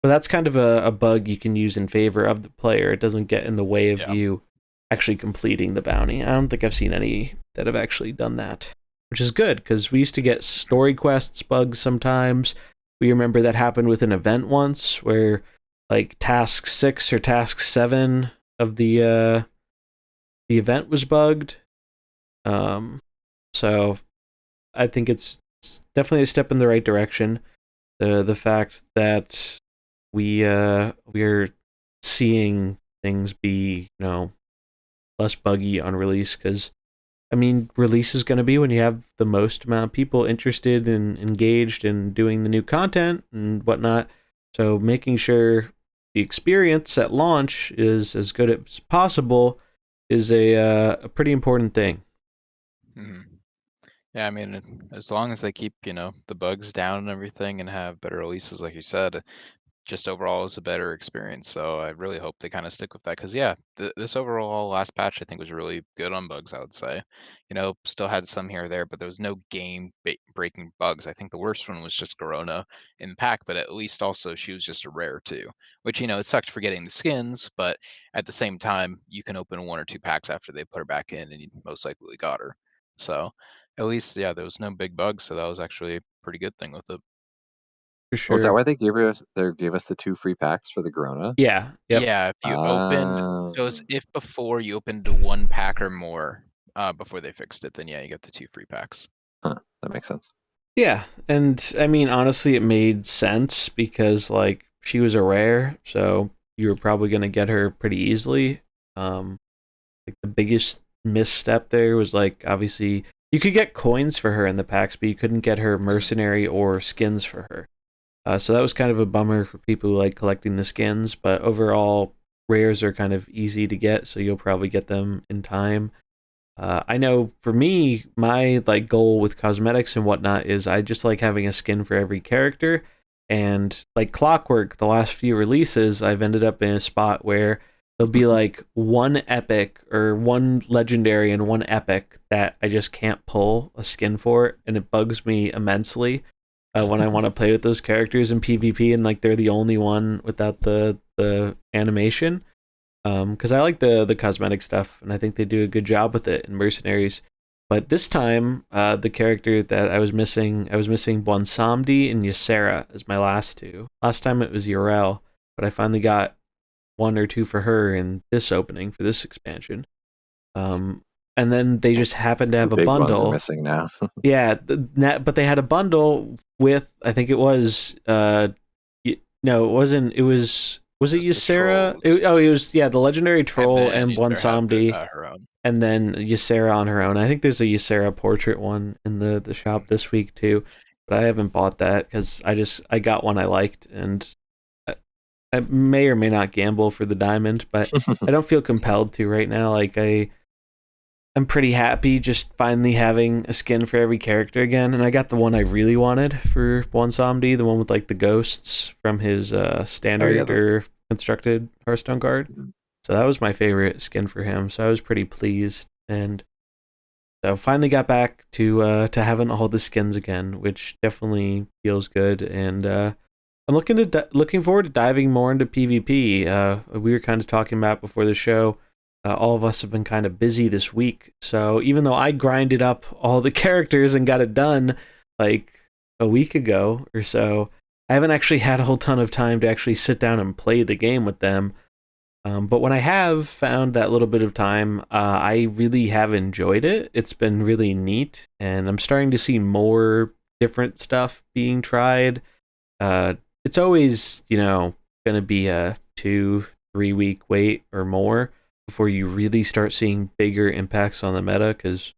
But that's kind of a bug you can use in favor of the player. It doesn't get in the way of you actually completing the bounty. I don't think I've seen any that have actually done that, which is good because we used to get story quests bugs sometimes. We remember that happened with an event once where like task 6 or task 7 of the event was bugged. So I think it's definitely a step in the right direction. The fact that we're seeing things be, less buggy on release, because I mean, release is going to be when you have the most amount of people interested and engaged in doing the new content and whatnot. So making sure the experience at launch is as good as possible is a pretty important thing. Mm-hmm. Yeah, I mean, as long as they keep, the bugs down and everything and have better releases, like you said, just overall is a better experience. So I really hope they kind of stick with that because, yeah, this overall last patch I think was really good on bugs, I would say. Still had some here or there, but there was no game-breaking bugs. I think the worst one was just Corona in pack, but at least also she was just a rare too, which, it sucked for getting the skins, but at the same time, you can open 1 or 2 packs after they put her back in and you most likely got her. So at least, yeah, there was no big bugs, so that was actually a pretty good thing with it. For Was that sure. why they gave us the 2 free packs for the Corona? Yeah. Yep. Yeah, if you opened, so if before you opened 1 pack or more, before they fixed it, then yeah, you get the 2 free packs. Huh, that makes sense. Yeah, and I mean, honestly, it made sense because like she was a rare, so you were probably gonna get her pretty easily. Like the biggest misstep there was like obviously you could get coins for her in the packs, but you couldn't get her mercenary or skins for her. So that was kind of a bummer for people who like collecting the skins. But overall, rares are kind of easy to get, so you'll probably get them in time. I know for me, my like goal with cosmetics and whatnot is I just like having a skin for every character. And like clockwork, the last few releases, I've ended up in a spot where there'll be like 1 epic or 1 legendary and 1 epic that I just can't pull a skin for, and it bugs me immensely when I want to play with those characters in PvP and like they're the only one without the animation. Because I like the cosmetic stuff, and I think they do a good job with it in Mercenaries. But this time, the character that I was missing Bwansamdi and Ysera as my last 2. Last time it was Yrel, but I finally got 1 or 2 for her in this opening for this expansion. And then they just happened to have a big bundle. Ones are missing now. Yeah, but they had a bundle with, I think it was no, it wasn't. It was it Ysera? It was the legendary troll and Bwansamdi, and then Ysera on her own. I think there's a Ysera portrait one in the shop this week too, but I haven't bought that because I got one I liked, and I may or may not gamble for the diamond, but I don't feel compelled to right now. Like I'm pretty happy just finally having a skin for every character again, and I got the one I really wanted for Bwansamdi, the one with like the ghosts from his standard or constructed Hearthstone card. Mhm. So that was my favorite skin for him. So I was pretty pleased, and so finally got back to having all the skins again, which definitely feels good. And I'm looking forward to diving more into PvP. We were kind of talking about before the show. all of us have been kind of busy this week. So even though I grinded up all the characters and got it done like a week ago or so, I haven't actually had a whole ton of time to actually sit down and play the game with them. But when I have found that little bit of time, I really have enjoyed it. It's been really neat, and I'm starting to see more different stuff being tried. It's always, going to be a 2-3 week wait or more before you really start seeing bigger impacts on the meta, because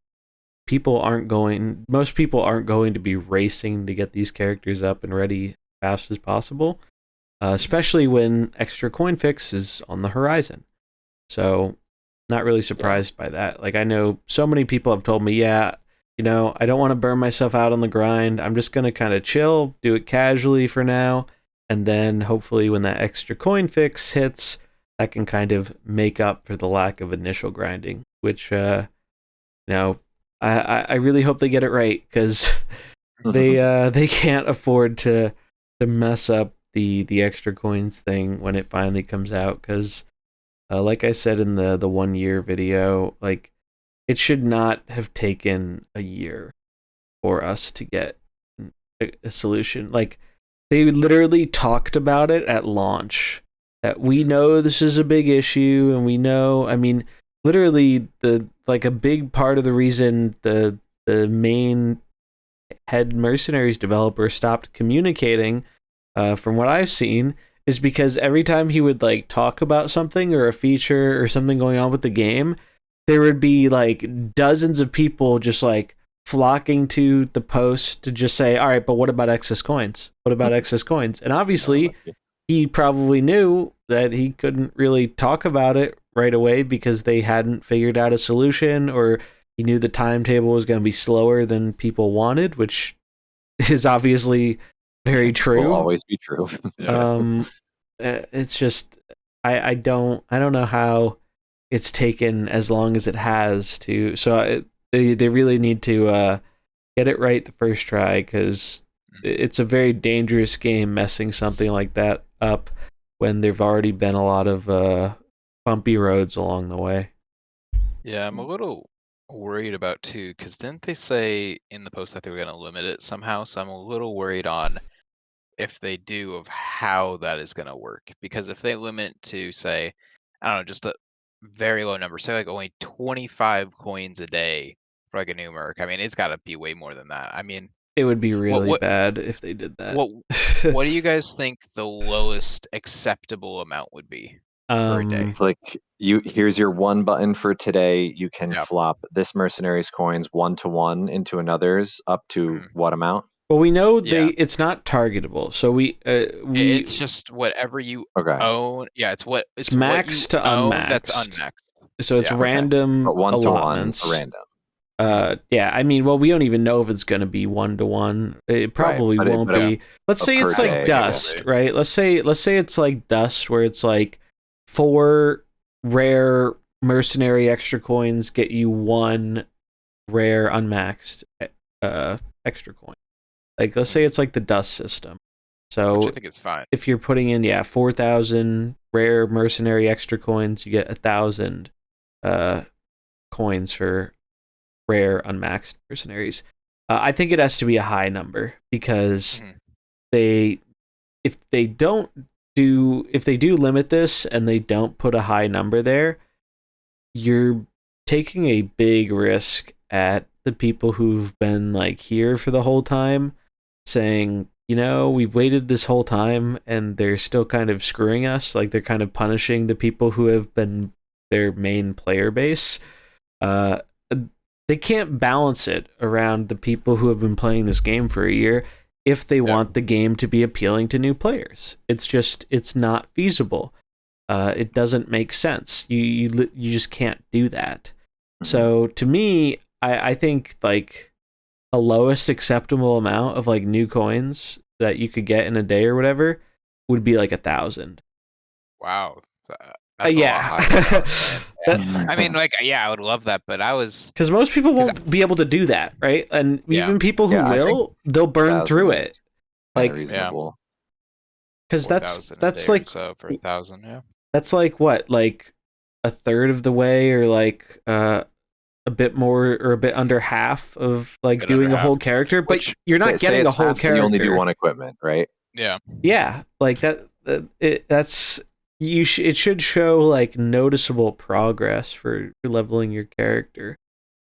most people aren't going to be racing to get these characters up and ready as fast as possible. Especially when extra coin fix is on the horizon. So, not really surprised by that. Like, I know so many people have told me, I don't want to burn myself out on the grind. I'm just going to kind of chill, do it casually for now. And then hopefully when that extra coin fix hits, that can kind of make up for the lack of initial grinding, which, I really hope they get it right, because they can't afford to mess up the extra coins thing when it finally comes out, because like I said in the 1 year video, like, it should not have taken a year for us to get a solution. Like, they literally talked about it at launch, that we know this is a big issue, and we know, I mean, literally a big part of the reason the main head Mercenaries developer stopped communicating, from what I've seen, is because every time he would like talk about something or a feature or something going on with the game, there would be like dozens of people just like flocking to the post to just say, all right, but what about excess coins? What about excess coins? And obviously he probably knew that he couldn't really talk about it right away because they hadn't figured out a solution, or he knew the timetable was going to be slower than people wanted, which is obviously very true. Will always be true. It's just I don't know how it's taken as long as it has to. So they really need to get it right the first try, because it's a very dangerous game messing something like that up when there've already been a lot of bumpy roads along the way. Yeah, I'm a little worried about too, because didn't they say in the post that they were going to limit it somehow? So I'm a little worried on if they do, of how that is going to work. Because if they limit to, say, I don't know, just a very low number, say like only 25 coins a day for like a new Merc, I mean, it's got to be way more than that. I mean, it would be really bad if they did that. What do you guys think the lowest acceptable amount would be per day? Like, here's your one button for today. You can flop this Mercenaries coins 1-to-1 into another's up to what amount? Well, we know it's not targetable, so it's just whatever you own. Yeah, it's maxed to unmaxed. That's unmaxed. So it's random, but 1-to-1 allotments. Random. I mean, well, we don't even know if it's going to be 1-to-1. It probably won't be. Let's say it's like dust, right? Let's say it's like dust, where it's like 4 rare mercenary extra coins get you 1 rare unmaxed extra coin. Like, let's say it's like the dust system. So which I think is fine. If you're putting in 4,000 rare mercenary extra coins, you get 1,000 coins for rare unmaxed mercenaries. I think it has to be a high number, because if they do limit this and they don't put a high number there, you're taking a big risk at the people who've been like here for the whole time, saying, we've waited this whole time and they're still kind of screwing us. Like, they're kind of punishing the people who have been their main player base. They can't balance it around the people who have been playing this game for a year if they want the game to be appealing to new players. It's not feasible. It doesn't make sense. You just can't do that. So to me, I think like a lowest acceptable amount of like new coins that you could get in a day or whatever would be like 1,000. Wow. That's a lot higher. I mean, like, I would love that, but because most people won't be able to do that, right? And even people who will, they'll burn through it. Like, reasonable. Because that's like, so for 1,000, that's like what, like a third of the way, or like a bit more or a bit under half of like Bit doing under a whole half. character, but Which, you're not Say getting a it's whole half and you only do character. one equipment, right? yeah, Yeah, like that's it should show like noticeable progress for leveling your character.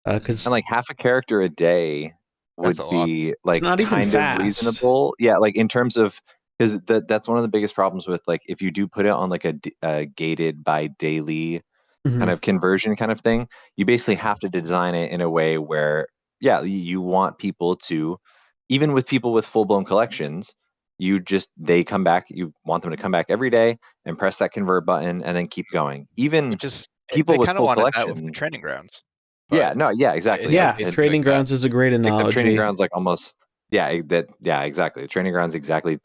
Because And like half a character a day That's would a lot. be it's like not even kind of fast. reasonable. Yeah, like in terms of, because that's one of the biggest problems with like if you do put it on like a gated by daily kind Mhm. of conversion kind of thing, you basically have to design it in a way where, yeah, you want people to, even with people with full blown collections, they come back, you want them to come back every day and press that convert button and then keep going. Even Which is people they with kind of full wanted that with the collections. training grounds. Yeah, But no, yeah, exactly. it's Like, Yeah, basically training like that. grounds is a great except training analogy. grounds like almost, yeah, exactly. Training grounds exactly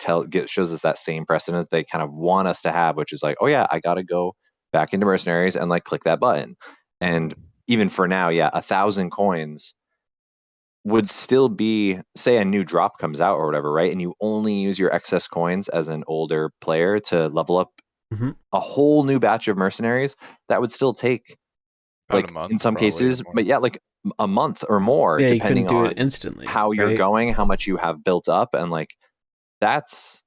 shows us that same precedent they kind of want us to have, which is like, oh yeah, I gotta go back into mercenaries and like click that button. And even for now, yeah, 1,000 coins would still be, say a new drop comes out or whatever, right? And you only use your excess coins as an older player to level up Mhm. a whole new batch of mercenaries. That would still take, About a like, month, in some probably, or cases, more. but yeah, like a month or more, Yeah, you couldn't depending do it on instantly, how you're right? going, how much you have built up, and like that's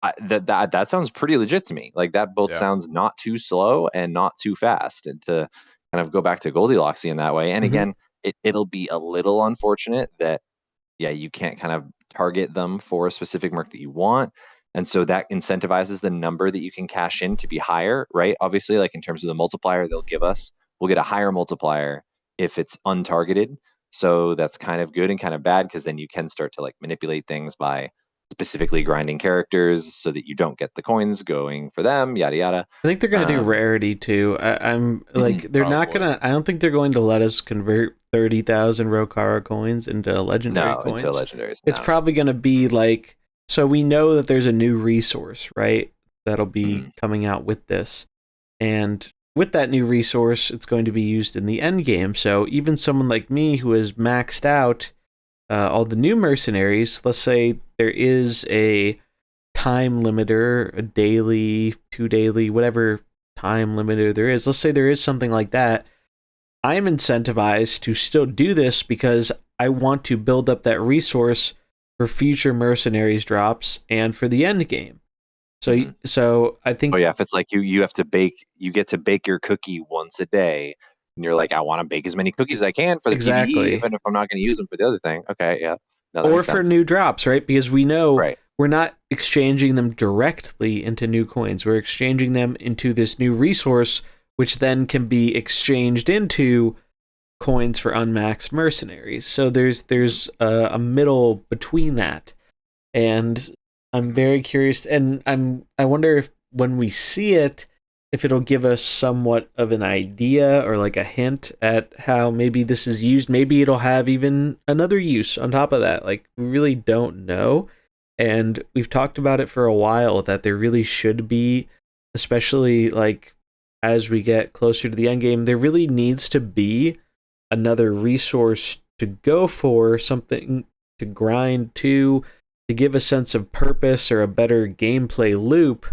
that sounds pretty legit to me. Like that both Yeah. sounds not too slow and not too fast, and to kind of go back to Goldilocks in that way. And Mhm. again, it'll be a little unfortunate that, yeah, you can't kind of target them for a specific merc that you want. And so that incentivizes the number that you can cash in to be higher, right? Obviously, like in terms of the multiplier we'll get a higher multiplier if it's untargeted. So that's kind of good and kind of bad, because then you can start to like manipulate things by specifically grinding characters so that you don't get the coins going for them, yada yada. I think they're gonna do rarity too. I'm like they're not Probably. gonna. I don't think they're going to let us convert 30,000 Rokara coins into legendary No, into coins. legendaries. It's No. probably gonna be like, so we know that there's a new resource, right? That'll be Mhm. coming out with this, and with that new resource, it's going to be used in the end game. So even someone like me who has maxed out all the new mercenaries, let's say there is a time limiter, a daily, 2 daily, whatever time limiter there is. Let's say there is something like that. I'm incentivized to still do this because I want to build up that resource for future mercenaries drops and for the end game. So, so I think. Oh yeah, if it's like you have to bake, you get to bake your cookie once a day, and you're like, I want to bake as many cookies as I can for the PVE, Exactly. even if I'm not going to use them for the other thing. Okay, yeah, no, that Or makes for sense. new drops, right? Because we know Right. we're not exchanging them directly into new coins. We're exchanging them into this new resource, which then can be exchanged into coins for unmaxed mercenaries. So there's a middle between that, and I'm very curious. And I wonder if when we see it, if it'll give us somewhat of an idea or like a hint at how maybe this is used. Maybe it'll have even another use on top of that. Like, we really don't know. And we've talked about it for a while that there really should be, especially like as we get closer to the end game, there really needs to be another resource to go for, something to grind to give a sense of purpose or a better gameplay loop.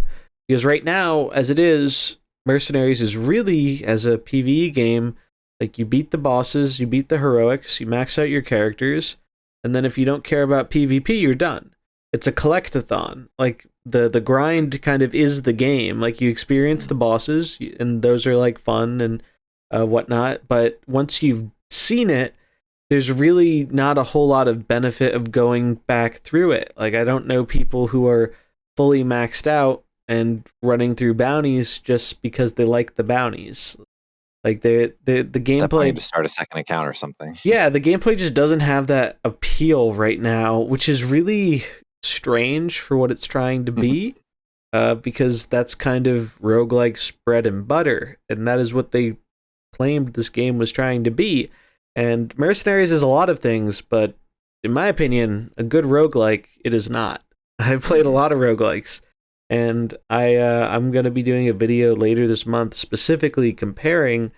Because right now, as it is, Mercenaries is really, as a PvE game, like you beat the bosses, you beat the heroics, you max out your characters, and then if you don't care about PvP, you're done. It's a collectathon. Like the grind kind of is the game. Like you experience the bosses, and those are like fun and whatnot. But once you've seen it, there's really not a whole lot of benefit of going back through it. Like I don't know people who are fully maxed out and running through bounties just because they like the bounties. Like the gameplay, To start a second account or something. yeah, the gameplay just doesn't have that appeal right now, which is really strange for what it's trying to be. Because that's kind of roguelike bread and butter, and that is what they claimed this game was trying to be. And Mercenaries is a lot of things, but in my opinion, a good roguelike, it is not. I've played a lot of roguelikes, and I'm going to be doing a video later this month specifically comparing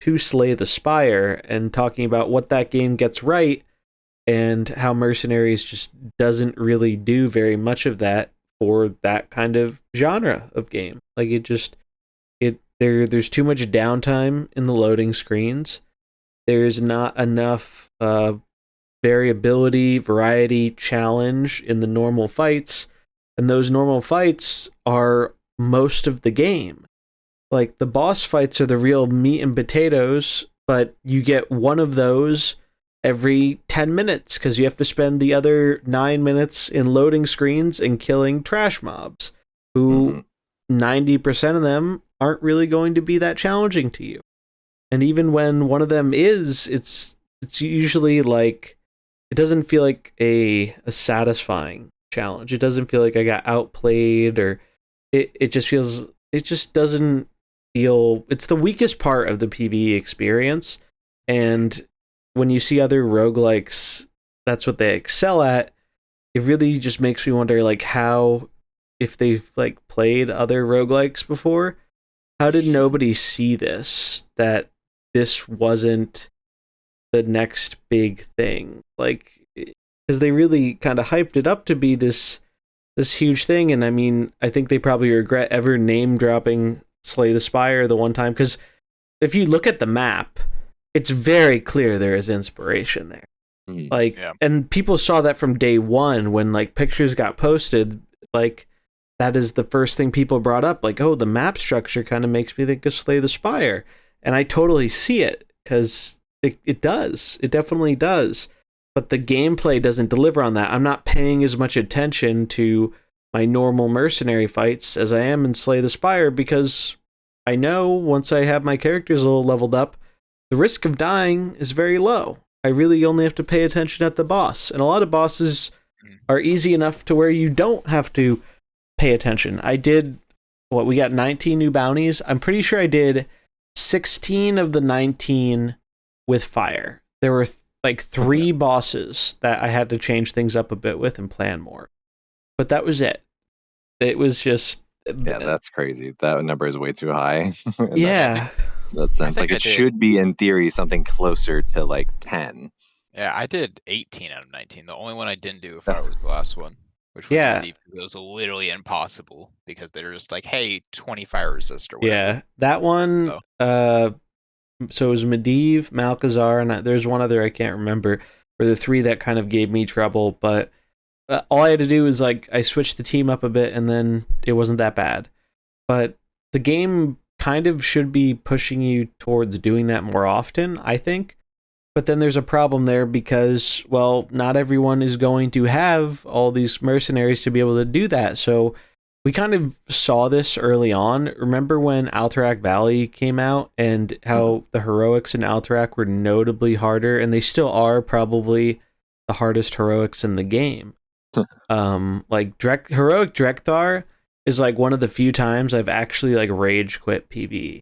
to Slay the Spire and talking about what that game gets right and how Mercenaries just doesn't really do very much of that for that kind of genre of game. Like it there's too much downtime in the loading screens. There's not enough variability, variety, challenge in the normal fights, and those normal fights are most of the game. Like, the boss fights are the real meat and potatoes, but you get one of those every 10 minutes because you have to spend the other 9 minutes in loading screens and killing trash mobs who 90% of them aren't really going to be that challenging to you. And even when one of them is, it's usually like, it doesn't feel like a satisfying challenge. It doesn't feel like I got outplayed, or it just feels, it just doesn't feel, it's the weakest part of the PvE experience. And when you see other roguelikes, that's what they excel at. It really just makes me wonder, like, how, if they've like played other roguelikes before, how did nobody see this, that this wasn't the next big thing? Like, because they really kind of hyped it up to be this huge thing. And I mean, I think they probably regret ever name dropping Slay the Spire the one time, because if you look at the map, it's very clear there is inspiration there. Like, and people saw that from day one when like pictures got posted. Like, that is the first thing people brought up. Like, oh, the map structure kind of makes me think of Slay the Spire. And I totally see it, because it does. It definitely does. But the gameplay doesn't deliver on that. I'm not paying as much attention to my normal mercenary fights as I am in Slay the Spire, because I know once I have my characters a little leveled up, the risk of dying is very low. I really only have to pay attention at the boss. And a lot of bosses are easy enough to where you don't have to pay attention. I did, we got 19 new bounties. I'm pretty sure I did 16 of the 19 with fire. There were like 3 bosses that I had to change things up a bit with and plan more. But that was it. It was just... Yeah, that's crazy. That number is way too high. Yeah. That sounds like it should be, in theory, something closer to like 10. Yeah, I did 18 out of 19. The only one I didn't do fire was the last one, which was Medieval. It was literally impossible because they were just like, hey, 20 fire resist or whatever. Yeah, that one, so it was Medivh, Malchezaar, and there's one other I can't remember, were the 3 that kind of gave me trouble, but all I had to do was, like, I switched the team up a bit, and then it wasn't that bad. But the game kind of should be pushing you towards doing that more often, I think. But then there's a problem there because, well, not everyone is going to have all these mercenaries to be able to do that. So we kind of saw this early on. Remember when Alterac Valley came out and how the heroics in Alterac were notably harder, and they still are probably the hardest heroics in the game. Like heroic Drekthar is like one of the few times I've actually like rage quit PvE.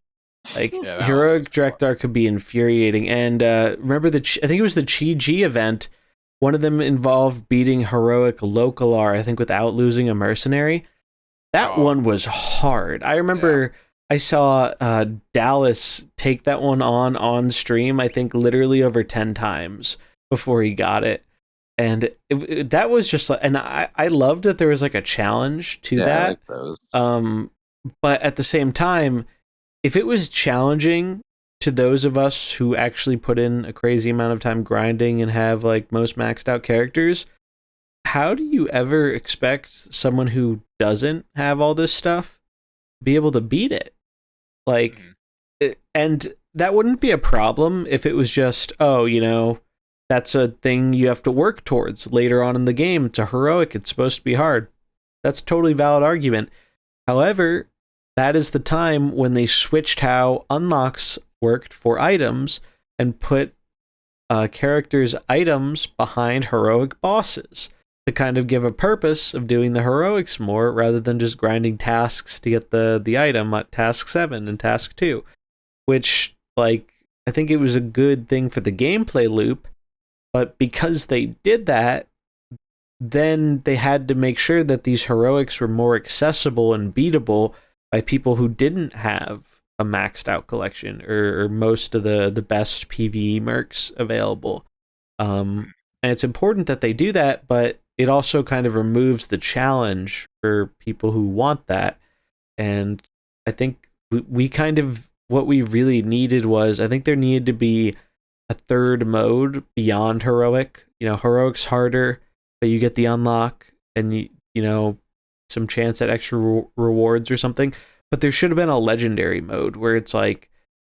Like, heroic Drekthar could be infuriating. And remember I think it was the Chi G event. One of them involved beating heroic Localar, I think, without losing a mercenary. That one was hard. I remember I saw Dallas take that one on stream, I think literally over 10 times before he got it. And that was just like, and I loved that there was like a challenge to that. Like those. But at the same time, if it was challenging to those of us who actually put in a crazy amount of time grinding and have like most maxed out characters, how do you ever expect someone who doesn't have all this stuff be able to beat it? Like, and that wouldn't be a problem if it was just, oh, you know, that's a thing you have to work towards later on in the game. It's a heroic. It's supposed to be hard. That's a totally valid argument. However, that is the time when they switched how unlocks worked for items and put characters' items behind heroic bosses to kind of give a purpose of doing the heroics more rather than just grinding tasks to get the item at task 7 and task 2, which, like, I think it was a good thing for the gameplay loop, but because they did that, then they had to make sure that these heroics were more accessible and beatable by people who didn't have a maxed out collection or most of the best PvE mercs available. And it's important that they do that, but it also kind of removes the challenge for people who want that. And I think we kind of, what we really needed was, I think there needed to be a third mode beyond heroic. Heroic's harder, but you get the unlock and some chance at extra rewards or something. But there should have been a legendary mode where it's like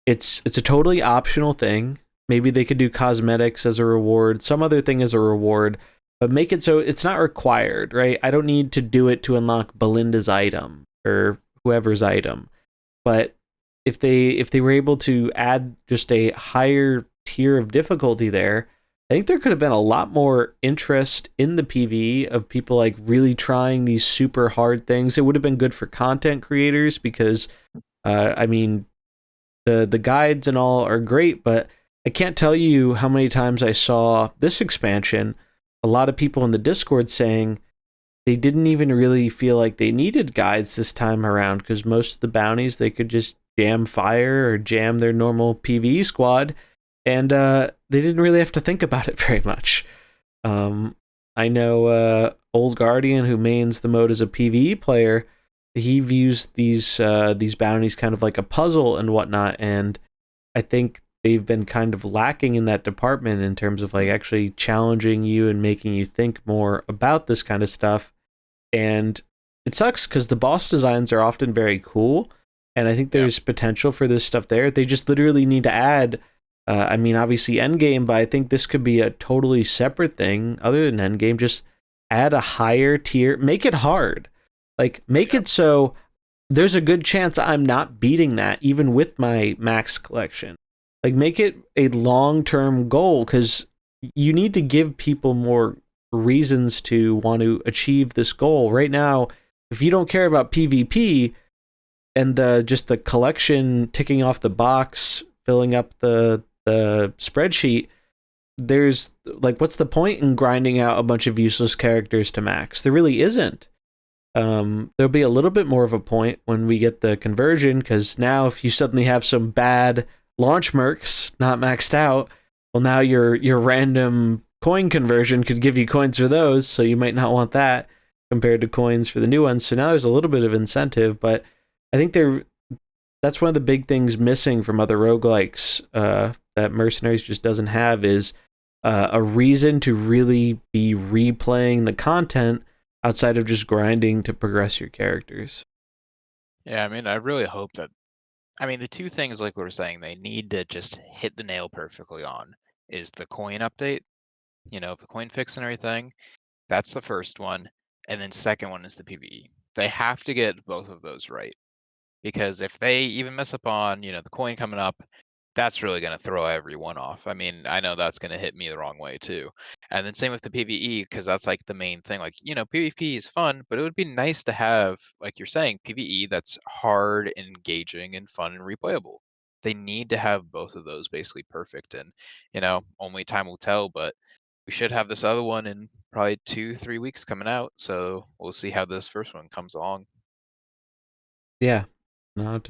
it's a totally optional thing. Maybe they could do cosmetics as a reward, some other thing as a reward, but make it so it's not required, right? I don't need to do it to unlock Belinda's item or whoever's item. But if they were able to add just a higher tier of difficulty there, I think there could have been a lot more interest in the PvE of people like really trying these super hard things. It would have been good for content creators because, I mean, the guides and all are great, but I can't tell you how many times I saw this expansion, a lot of people in the Discord saying they didn't even really feel like they needed guides this time around because most of the bounties they could just jam fire or jam their normal PvE squad, and they didn't really have to think about it very much. I know Old Guardian, who mains the mode as a PvE player, he views these bounties kind of like a puzzle and whatnot, and I think they've been kind of lacking in that department in terms of like actually challenging you and making you think more about this kind of stuff. And it sucks because the boss designs are often very cool, and I think there's potential for this stuff there. They just literally need to add, I mean, obviously endgame, but I think this could be a totally separate thing other than endgame. Just add a higher tier, make it hard. Like, make it so there's a good chance I'm not beating that even with my max collection. Like, make it a long-term goal, because you need to give people more reasons to want to achieve this goal. Right now, if you don't care about PvP and just the collection ticking off the box, filling up the spreadsheet, there's like, what's the point in grinding out a bunch of useless characters to max? There really isn't. There'll be a little bit more of a point when we get the conversion, because now if you suddenly have some bad launch mercs not maxed out, well, now your random coin conversion could give you coins for those, so you might not want that compared to coins for the new ones. So now there's a little bit of incentive, but I think that's one of the big things missing from other roguelikes that Mercenaries just doesn't have, is a reason to really be replaying the content outside of just grinding to progress your characters. Yeah, I mean, I really hope that, I mean, the two things, like we were saying, they need to just hit the nail perfectly on is the coin update, the coin fix and everything. That's the first one. And then second one is the PvE. They have to get both of those right. Because if they even mess up on, the coin coming up, that's really going to throw everyone off. I mean, I know that's going to hit me the wrong way too. And then same with the PvE, because that's like the main thing. Like, PvP is fun, but it would be nice to have, like you're saying, PvE that's hard, engaging, and fun and replayable. They need to have both of those basically perfect. And, only time will tell, but we should have this other one in probably 2-3 weeks coming out. So we'll see how this first one comes along. Yeah. Not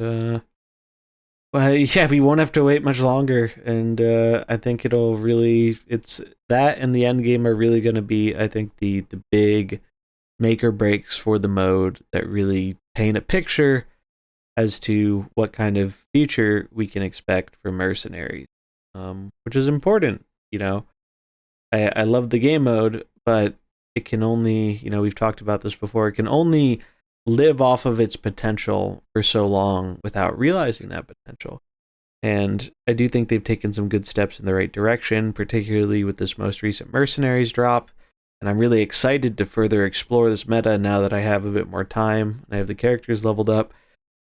well, yeah, we won't have to wait much longer, and I think it's that and the end game are really going to be, I think, the big make or breaks for the mode that really paint a picture as to what kind of future we can expect for Mercenaries, which is important. I love the game mode, but it can only, we've talked about this before, it can only live off of its potential for so long without realizing that potential. And I do think they've taken some good steps in the right direction, particularly with this most recent Mercenaries drop. And I'm really excited to further explore this meta now that I have a bit more time and I have the characters leveled up.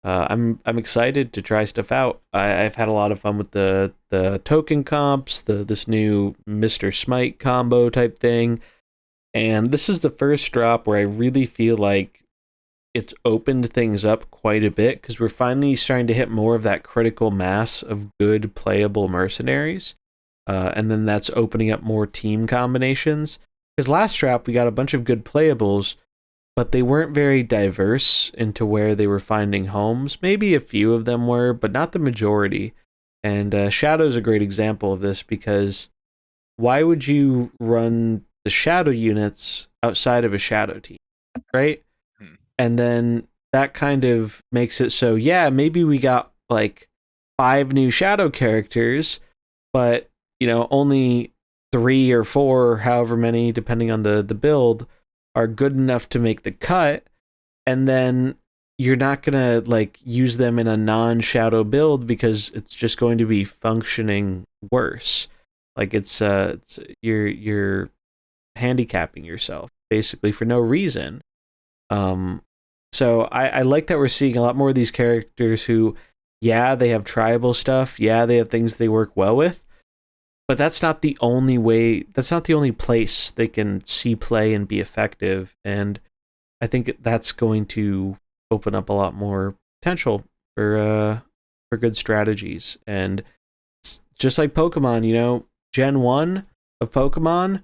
I'm excited to try stuff out. I've had a lot of fun with the token comps, this new Mr. Smite combo type thing. And this is the first drop where I really feel like it's opened things up quite a bit, because we're finally starting to hit more of that critical mass of good playable Mercenaries. And then that's opening up more team combinations. Because last drop, we got a bunch of good playables, but they weren't very diverse into where they were finding homes. Maybe a few of them were, but not the majority. And Shadow's a great example of this, because why would you run the Shadow units outside of a Shadow team, right? And then that kind of makes it so, yeah, maybe we got like 5 new shadow characters, but only 3 or 4, however many, depending on the build, are good enough to make the cut. And then you're not gonna like use them in a non-shadow build because it's just going to be functioning worse. Like it's you're handicapping yourself basically for no reason. So I like that we're seeing a lot more of these characters who, yeah, they have tribal stuff, yeah, they have things they work well with, but that's not the only way, that's not the only place they can see play and be effective. And I think that's going to open up a lot more potential for good strategies. And it's just like Pokemon, Gen 1 of Pokemon,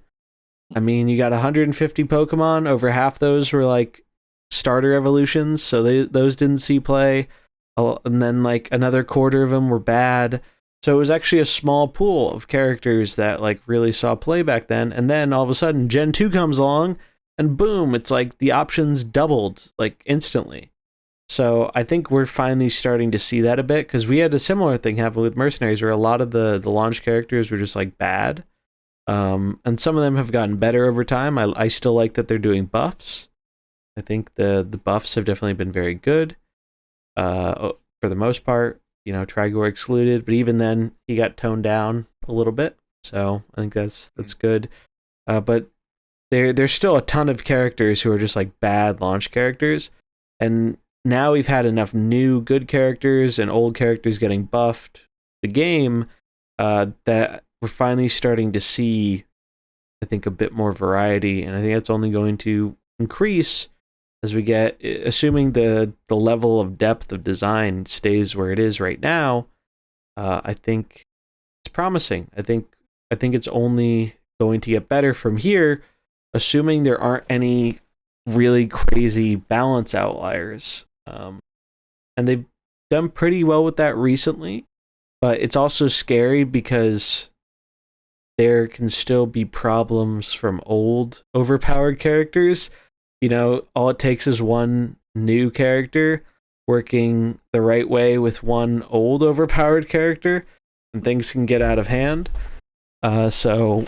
I mean, you got 150 Pokemon, over half those were like starter evolutions, so those didn't see play. And then like another quarter of them were bad. So it was actually a small pool of characters that like really saw play back then. And then all of a sudden Gen 2 comes along and boom, it's like the options doubled like instantly. So I think we're finally starting to see that a bit, because we had a similar thing happen with Mercenaries where a lot of the launch characters were just like bad. And some of them have gotten better over time. I still like that they're doing buffs. I think the buffs have definitely been very good. For the most part, Trigor excluded, but even then he got toned down a little bit. So I think that's good. But there's still a ton of characters who are just like bad launch characters, and now we've had enough new good characters and old characters getting buffed the game that we're finally starting to see, I think, a bit more variety, and I think that's only going to increase as we get, assuming the level of depth of design stays where it is right now. I think it's promising. I think it's only going to get better from here, assuming there aren't any really crazy balance outliers. And they've done pretty well with that recently, but it's also scary because there can still be problems from old overpowered characters. All it takes is one new character working the right way with one old overpowered character, and things can get out of hand. So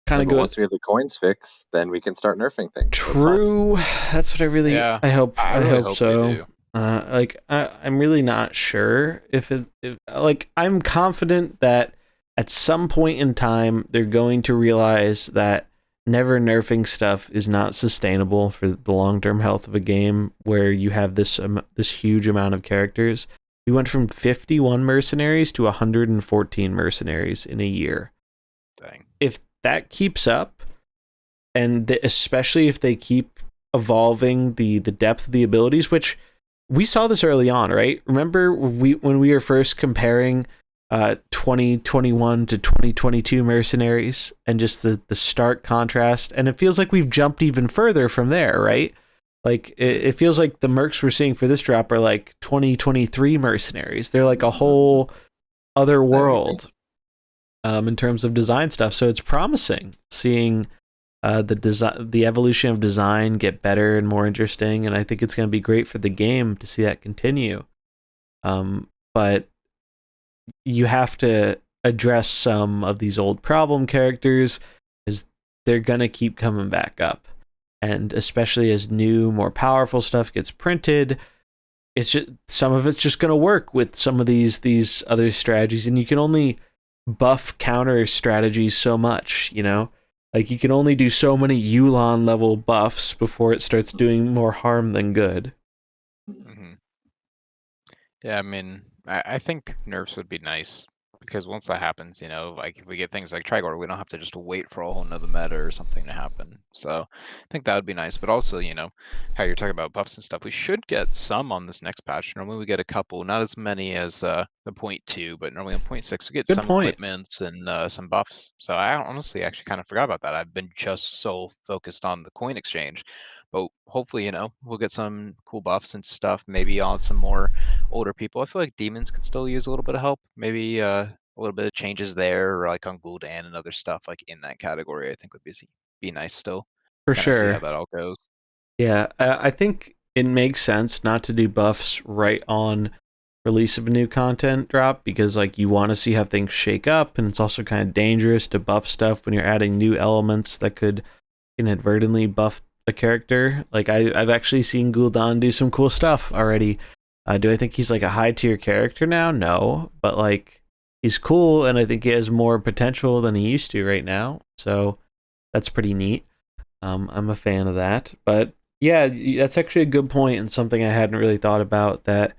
kind of go. Once we have the coins fixed, then we can start nerfing things. True. That's what I really. Yeah, I hope. I really hope so. I'm really not sure if I'm confident that at some point in time they're going to realize that never nerfing stuff is not sustainable for the long-term health of a game where you have this huge amount of characters. We went from 51 mercenaries to 114 mercenaries in a year. Dang. If that keeps up, and especially if they keep evolving the depth of the abilities, which we saw this early on, right? Remember when we were first comparing 2021 to 2022 mercenaries and just the stark contrast, and it feels like we've jumped even further from there, right? Like it feels like the mercs we're seeing for this drop are like 2023 mercenaries. They're like a whole other world in terms of design stuff. So it's promising seeing the evolution of design get better and more interesting, and I think it's going to be great for the game to see that continue. But you have to address some of these old problem characters, because they're going to keep coming back up. And especially as new, more powerful stuff gets printed, it's just, some of it's just going to work with some of these other strategies, and you can only buff counter strategies so much, Like you can only do so many Yulon level buffs before it starts doing more harm than good. Mm-hmm. Yeah, I mean, I think nerfs would be nice, because once that happens, like if we get things like Trigor, we don't have to just wait for a whole nother meta or something to happen. So I think that would be nice. But also, how you're talking about buffs and stuff, we should get some on this next patch. Normally we get a couple, not as many as the 0.2, but normally on 0.6 we get Good some point. equipments and some buffs. So I honestly actually kind of forgot about that. I've been just so focused on the coin exchange. But hopefully, we'll get some cool buffs and stuff, maybe on some more older people. I feel like demons could still use a little bit of help. Maybe a little bit of changes there, or like on Gul'dan and other stuff like in that category, I think would be nice still. For Kind of see sure. how that all goes. Yeah, I think it makes sense not to do buffs right on release of a new content drop, because like you want to see how things shake up, and it's also kind of dangerous to buff stuff when you're adding new elements that could inadvertently buff a character. Like I've actually seen Gul'dan do some cool stuff already. Do I think he's like a high tier character now? No, but like he's cool, and I think he has more potential than he used to right now. So that's pretty neat. I'm a fan of that. But yeah, that's actually a good point, and something I hadn't really thought about, that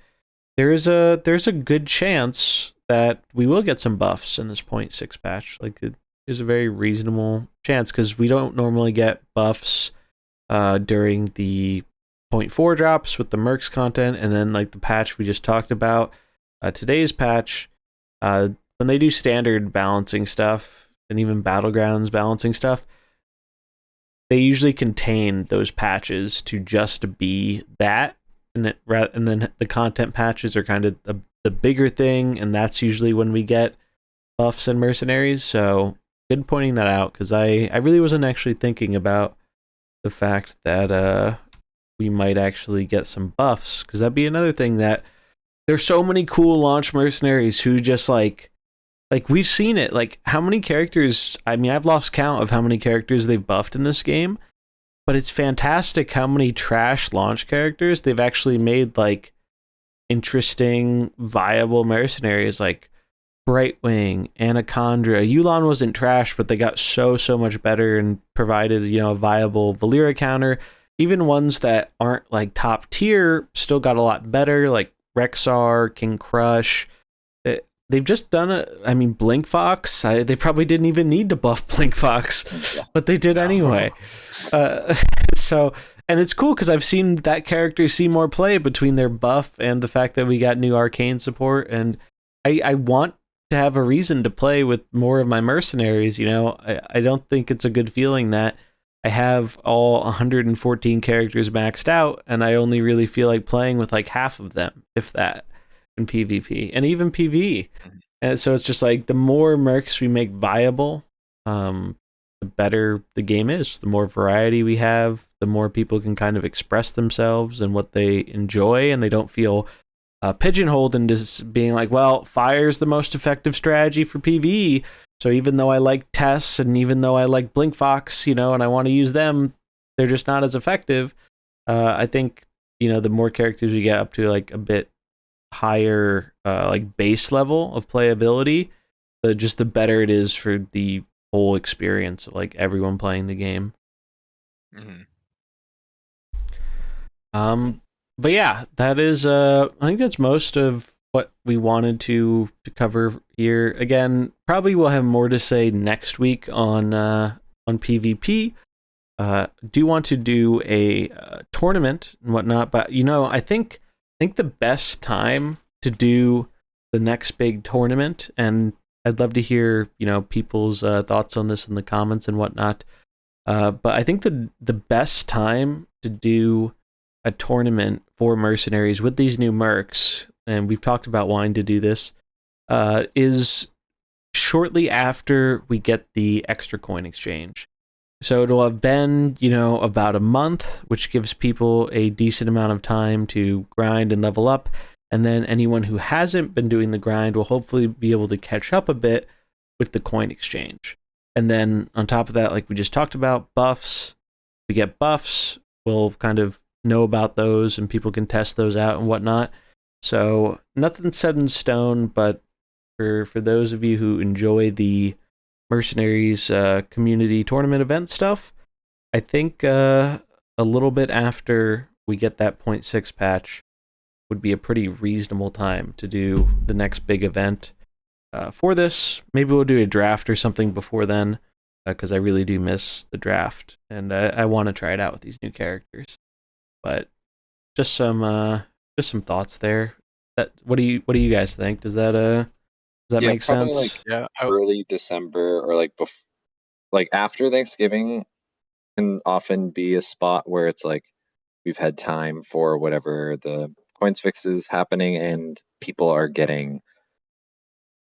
there's a good chance that we will get some buffs in this 0.6 patch. Like there's a very reasonable chance, because we don't normally get buffs during the 0.4 drops with the Mercs content, and then like the patch we just talked about, today's patch, when they do standard balancing stuff and even Battlegrounds balancing stuff, they usually contain those patches to just be that, and then the content patches are kind of the bigger thing, and that's usually when we get buffs and mercenaries. So good pointing that out, because I really wasn't actually thinking about the fact that we might actually get some buffs, because that'd be another thing, that there's so many cool launch mercenaries who just like we've seen it. Like how many characters, I mean, I've lost count of how many characters they've buffed in this game, but it's fantastic how many trash launch characters they've actually made like interesting, viable mercenaries, like Brightwing, Anacondra. Yu'lon wasn't trash, but they got so much better and provided, a viable Valyria counter. Even ones that aren't like top tier still got a lot better, like Rexar, King Crush. They've just done it. I mean, Blinkfox, they probably didn't even need to buff Blinkfox, but they did anyway. So, and it's cool because I've seen that character see more play between their buff and the fact that we got new arcane support, and I want to have a reason to play with more of my mercenaries. I don't think it's a good feeling that I have all 114 characters maxed out and I only really feel like playing with like half of them, if that, in PvP and even PvE. And so it's just like the more mercs we make viable, the better the game is. The more variety we have, the more people can kind of express themselves and what they enjoy, and they don't feel pigeonholed into being like, well, fire's the most effective strategy for PvE. So even though I like Tess and even though I like Blinkfox, and I want to use them, they're just not as effective. I think, the more characters we get up to like a bit higher like base level of playability, just the better it is for the whole experience of like everyone playing the game. But yeah, that is I think that's most of what we wanted to cover here. Again, probably we'll have more to say next week on PvP. Do want to do a tournament and whatnot, but I think the best time to do the next big tournament, and I'd love to hear people's thoughts on this in the comments and whatnot. But I think the best time to do a tournament for mercenaries with these new mercs, and we've talked about wanting to do this, is shortly after we get the extra coin exchange. So it'll have been, about a month, which gives people a decent amount of time to grind and level up. And then anyone who hasn't been doing the grind will hopefully be able to catch up a bit with the coin exchange. And then on top of that, like we just talked about, buffs. We get buffs, we'll kind of know about those and people can test those out and whatnot. So nothing's set in stone, but for those of you who enjoy the Mercenaries community tournament event stuff, I think a little bit after we get that 0.6 patch would be a pretty reasonable time to do the next big event for this. Maybe we'll do a draft or something before then, because I really do miss the draft and I want to try it out with these new characters. But just some thoughts there. What do you guys think? Does that make sense? Like early December or like after Thanksgiving can often be a spot where it's like we've had time for whatever the coins fix is happening and people are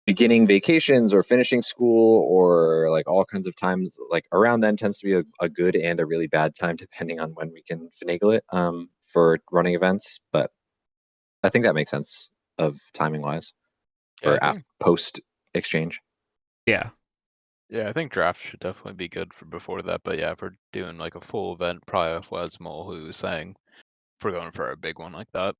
beginning vacations or finishing school or like all kinds of times. Like around then tends to be a good and a really bad time depending on when we can finagle it. for running events, but I think that makes sense of timing wise Yeah, for post exchange. Yeah. Yeah, I think draft should definitely be good for before that. But yeah, if we're doing like a full event, probably as Mullahoo was saying, if we're going for a big one like that.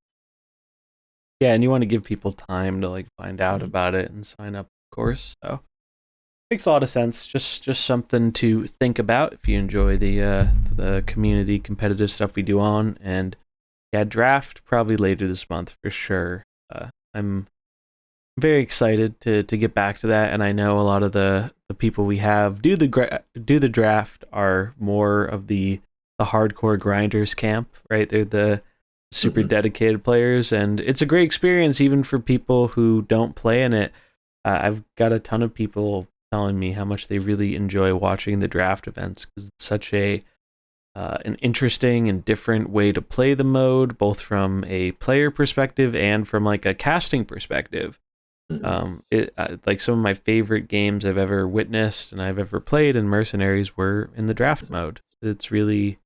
Yeah, and you want to give people time to like find out about it and sign up, of course. So makes a lot of sense. Just something to think about if you enjoy the community competitive stuff we do on. And yeah, draft probably later this month for sure. I'm very excited to get back to that, and I know a lot of the people we have do the draft are more of the hardcore grinders camp, right? They're the super dedicated players, and it's a great experience even for people who don't play in it. I've got a ton of people telling me how much they really enjoy watching the draft events because it's such an interesting and different way to play the mode, both from a player perspective and from like a casting perspective. Like some of my favorite games I've ever witnessed and I've ever played in Mercenaries were in the draft mode. It's really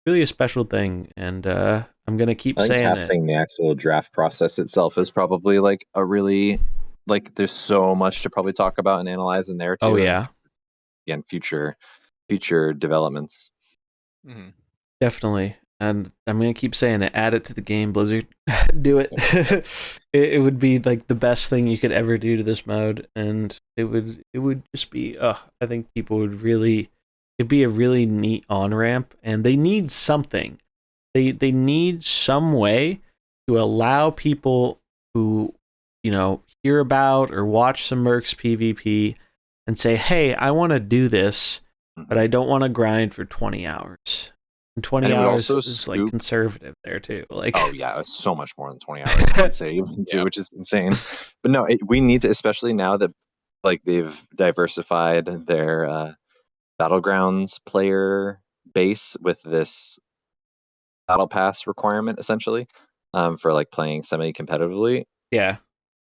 a special thing, and I'm gonna keep saying casting the actual draft process itself is probably like a really like there's so much to probably talk about and analyze in there too. Oh yeah, again, future developments. Definitely. And I'm gonna keep saying it. Add it to the game, Blizzard. Do it. It would be like the best thing you could ever do to this mode, and it would just be. I think people would really. It'd be a really neat on ramp, and they need something. They need some way to allow people who hear about or watch some Mercs PvP and say, "Hey, I want to do this, but I don't want to grind for 20 hours." And 20 hours is like conservative there too. Like, oh yeah, it's so much more than 20 hours, I'd say, which is insane. But no, we need to, especially now that like they've diversified their Battlegrounds player base with this battle pass requirement, essentially, for like playing semi-competitively. Yeah.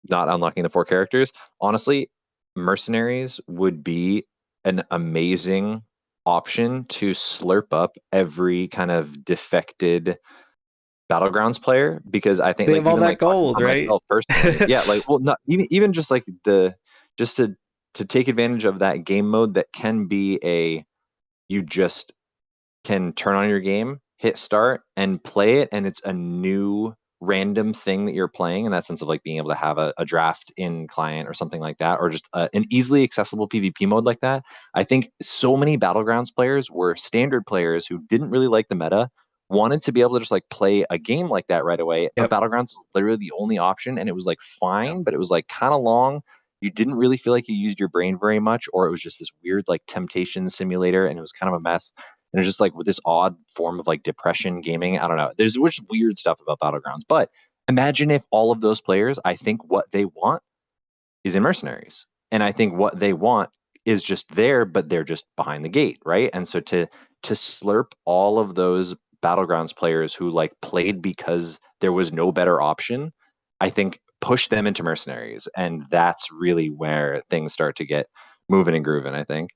Not unlocking the 4 characters. Honestly, Mercenaries would be an amazing option to slurp up every kind of defected Battlegrounds player, because I think they like have all even that like gold, right? myself personally, yeah, like well, not even just like just to take advantage of that game mode that can be you just can turn on your game, hit start, and play it, and it's a new random thing that you're playing in that sense of like being able to have a draft in client or something like that, or just an easily accessible PvP mode like that. I think so many Battlegrounds players were standard players who didn't really like the meta, wanted to be able to just like play a game like that right away. But Battlegrounds is literally the only option, and it was like fine, but it was like kind of long. You didn't really feel like you used your brain very much, or it was just this weird like temptation simulator, and it was kind of a mess. And it's just like with this odd form of like depression gaming. I don't know. There's just weird stuff about Battlegrounds. But imagine if all of those players, I think what they want is in Mercenaries. And I think what they want is just there, but they're just behind the gate, right? And so to slurp all of those Battlegrounds players who like played because there was no better option, I think push them into Mercenaries. And that's really where things start to get moving and grooving, I think.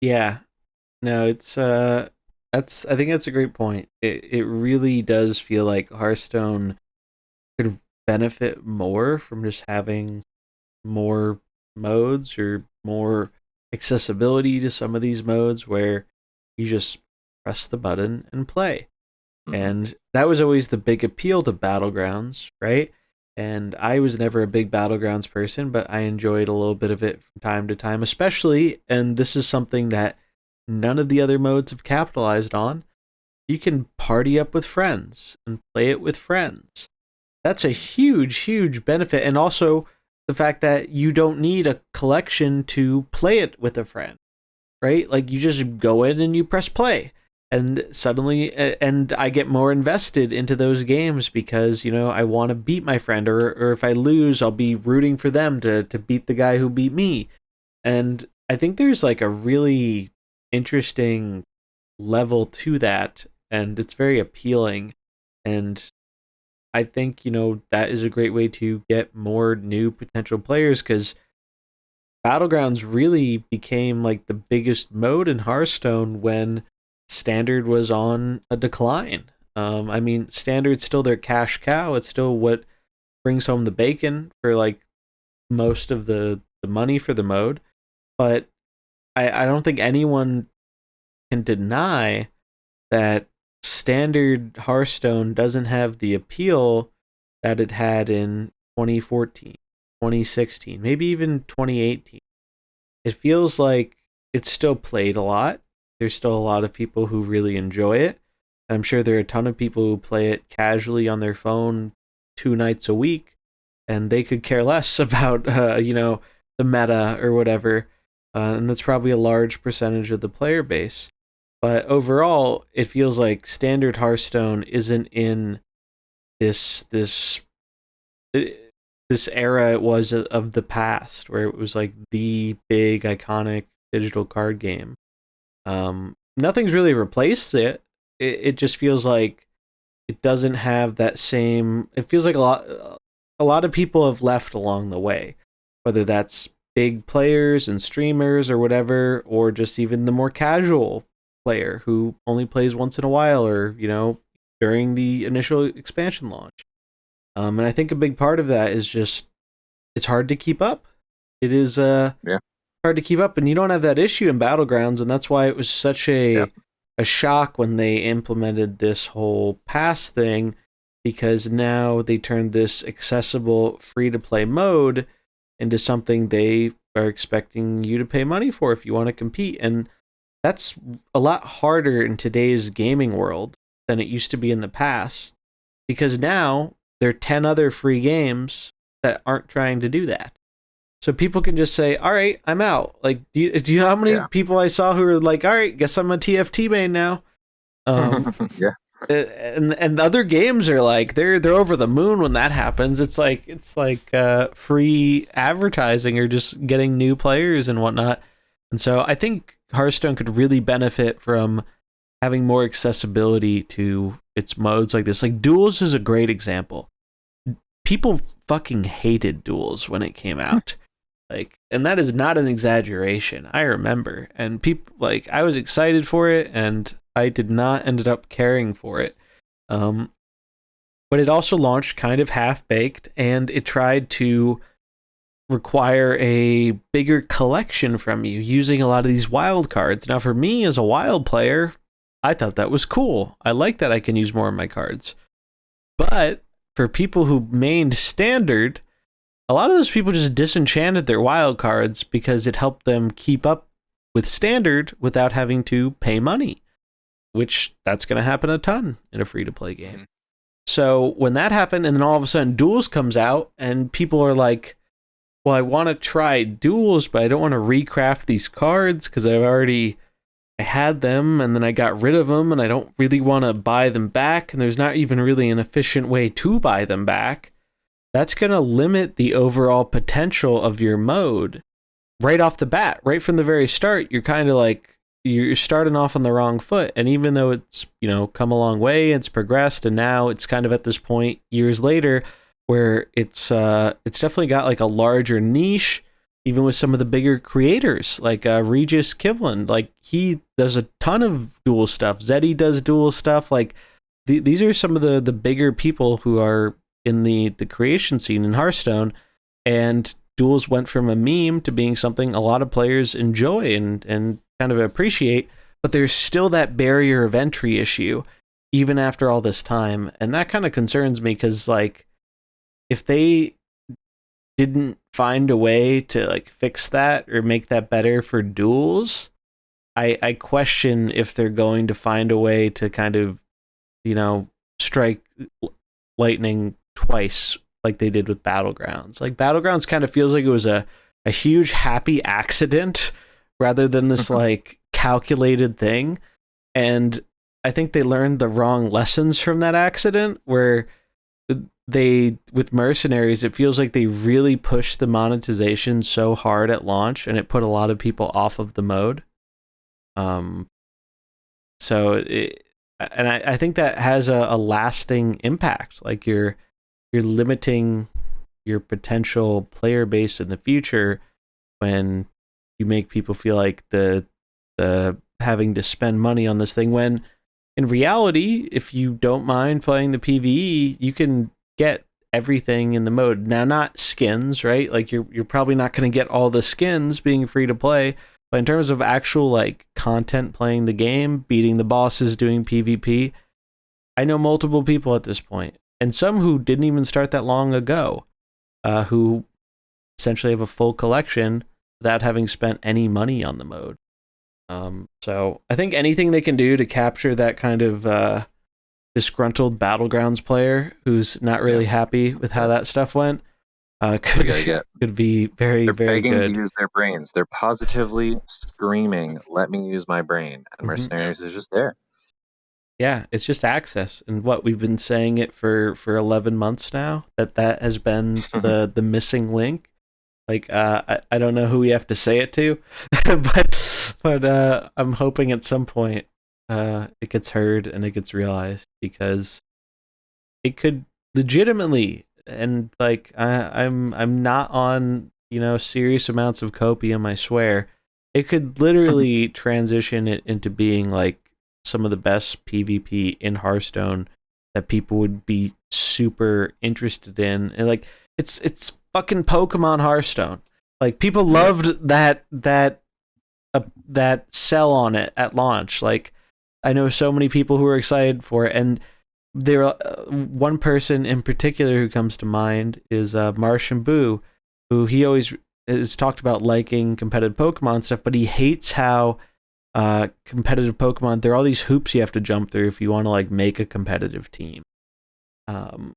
Yeah. No, it's I think that's a great point. It really does feel like Hearthstone could benefit more from just having more modes or more accessibility to some of these modes where you just press the button and play. And that was always the big appeal to Battlegrounds, right? And I was never a big Battlegrounds person, but I enjoyed a little bit of it from time to time, especially, and this is something that none of the other modes have capitalized on. You can party up with friends and play it with friends. That's a huge benefit. And also the fact that you don't need a collection to play it with a friend, right? Like you just go in and you press play. And suddenly, and I get more invested into those games because, I want to beat my friend, or if I lose, I'll be rooting for them to beat the guy who beat me. And I think there's like a really interesting level to that, and it's very appealing. And I think, that is a great way to get more new potential players, because Battlegrounds really became like the biggest mode in Hearthstone when Standard was on a decline. I mean, standard's still their cash cow. It's still what brings home the bacon for like most of the money for the mode. But I don't think anyone can deny that standard Hearthstone doesn't have the appeal that it had in 2014, 2016, maybe even 2018. It feels like it's still played a lot. There's still a lot of people who really enjoy it. I'm sure there are a ton of people who play it casually on their phone 2 nights a week, and they could care less about, the meta or whatever. And that's probably a large percentage of the player base. But overall, it feels like standard Hearthstone isn't in this era it was of the past, where it was like the big iconic digital card game. Nothing's really replaced it. It just feels like it doesn't have that same. It feels like a lot of people have left along the way, whether that's big players and streamers or whatever, or just even the more casual player who only plays once in a while, or during the initial expansion launch. And I think a big part of that is just it's hard to keep up. It is hard to keep up, and you don't have that issue in Battlegrounds, and that's why it was such a shock when they implemented this whole pass thing, because now they turned this accessible free-to-play mode into something they are expecting you to pay money for if you want to compete, and that's a lot harder in today's gaming world than it used to be in the past, because now there are 10 other free games that aren't trying to do that. So people can just say, all right, I'm out. Like, do you know how many people I saw who were like, all right, guess I'm a TFT main now? Yeah. And other games are like, they're over the moon when that happens. It's like free advertising or just getting new players and whatnot. And so I think Hearthstone could really benefit from having more accessibility to its modes like this. Like, Duels is a great example. People fucking hated Duels when it came out. Like, and that is not an exaggeration. I remember, and people like, I was excited for it, and I did not ended up caring for it. But it also launched kind of half-baked, and it tried to require a bigger collection from you using a lot of these wild cards. Now, for me as a wild player, I thought that was cool. I like that I can use more of my cards. But for people who mained standard, a lot of those people just disenchanted their wild cards because it helped them keep up with standard without having to pay money, which that's going to happen a ton in a free-to-play game. So when that happened, and then all of a sudden Duels comes out, and people are like, well, I want to try Duels, but I don't want to recraft these cards because I had them, and then I got rid of them, and I don't really want to buy them back, and there's not even really an efficient way to buy them back. That's going to limit the overall potential of your mode right off the bat. Right from the very start, you're kind of like, you're starting off on the wrong foot. And even though it's, come a long way, it's progressed, and now it's kind of at this point years later where it's definitely got like a larger niche, even with some of the bigger creators like Regis Kivlin. Like, he does a ton of dual stuff. Zeddy does dual stuff. Like, these are some of the bigger people who are in the creation scene in Hearthstone, and Duels went from a meme to being something a lot of players enjoy and kind of appreciate, but there's still that barrier of entry issue even after all this time, and that kind of concerns me, because like, if they didn't find a way to like fix that or make that better for Duels, I question if they're going to find a way to kind of, strike lightning twice like they did with Battlegrounds. Like, Battlegrounds kind of feels like it was a huge happy accident rather than this like calculated thing. And I think they learned the wrong lessons from that accident, where with Mercenaries, it feels like they really pushed the monetization so hard at launch, and it put a lot of people off of the mode. I think that has a lasting impact. Like, you're limiting your potential player base in the future when you make people feel like the having to spend money on this thing, when in reality, if you don't mind playing the PvE, you can get everything in the mode. Now, not skins, right? Like you're probably not going to get all the skins being free to play, but in terms of actual like content playing the game, beating the bosses, doing PvP, I know multiple people at this point, and some who didn't even start that long ago, who essentially have a full collection without having spent any money on the mode. So I think anything they can do to capture that kind of disgruntled Battlegrounds player who's not really happy with how that stuff went could be very, They're very begging good. to use their brains. They're positively screaming, "Let me use my brain!" And Mercenaries is just there. Yeah, it's just access, and what we've been saying it for 11 months now, that has been the missing link. Like I don't know who we have to say it to, but I'm hoping at some point it gets heard and it gets realized, because it could legitimately, and like I'm not on, you know, serious amounts of copium, I swear, it could literally transition it into being like some of the best PvP in Hearthstone that people would be super interested in. And like it's fucking Pokemon Hearthstone. Like people loved that sell on it at launch. Like I know so many people who are excited for it, and there one person in particular who comes to mind is Martian Boo, who he always has talked about liking competitive Pokemon stuff, but he hates how competitive Pokemon, there are all these hoops you have to jump through if you want to like make a competitive team.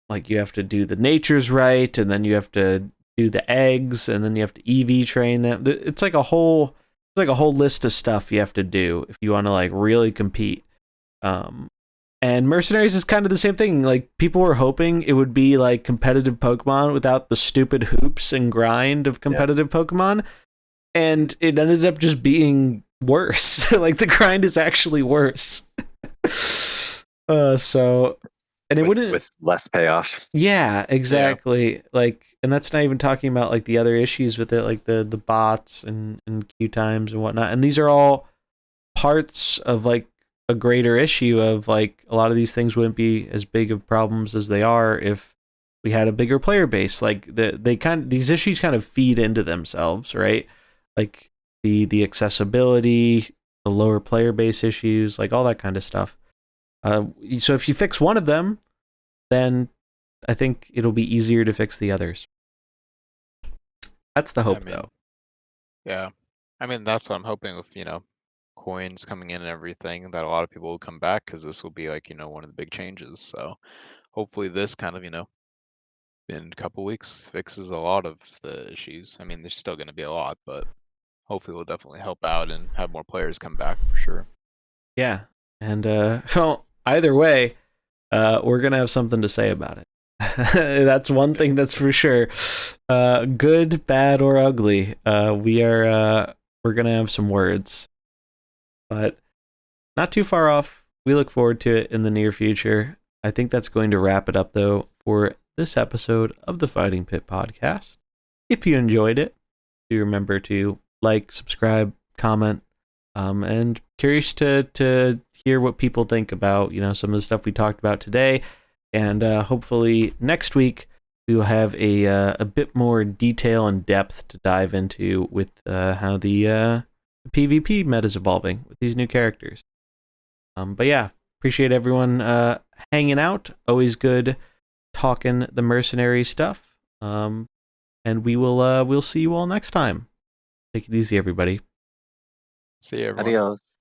Like you have to do the natures right, and then you have to do the eggs, and then you have to EV train them. It's like a whole list of stuff you have to do if you want to like really compete. And Mercenaries is kind of the same thing. Like people were hoping it would be like competitive Pokemon without the stupid hoops and grind of competitive Pokemon, and it ended up just being worse. Like the grind is actually worse. So, and it wouldn't with less payoff. Yeah, exactly. Yeah. Like, and that's not even talking about like the other issues with it, like the bots and queue times and whatnot. And these are all parts of like a greater issue of like a lot of these things wouldn't be as big of problems as they are if we had a bigger player base. Like these issues kind of feed into themselves, right? Like the accessibility, the lower player base issues, like all that kind of stuff. So if you fix one of them, then I think it'll be easier to fix the others. That's the hope, though. Yeah. I mean, that's what I'm hoping with, you know, coins coming in and everything, that a lot of people will come back, because this will be like, you know, one of the big changes. So hopefully this kind of, you know, in a couple weeks fixes a lot of the issues. I mean, there's still going to be a lot, but hopefully it'll definitely help out and have more players come back for sure. Yeah. And well, either way, we're going to have something to say about it. That's one thing that's for sure. Good, bad, or ugly. We're gonna have some words, but not too far off. We look forward to it in the near future. I think that's going to wrap it up, though, for this episode of the Fighting Pit Podcast. If you enjoyed it, do remember to like, subscribe, comment, and curious to hear what people think about, you know, some of the stuff we talked about today. And hopefully next week we will have a bit more detail and depth to dive into with how the PvP meta is evolving with these new characters. But yeah, appreciate everyone hanging out. Always good talking the mercenary stuff. And we'll see you all next time. Take it easy, everybody. See you, everyone. Adios.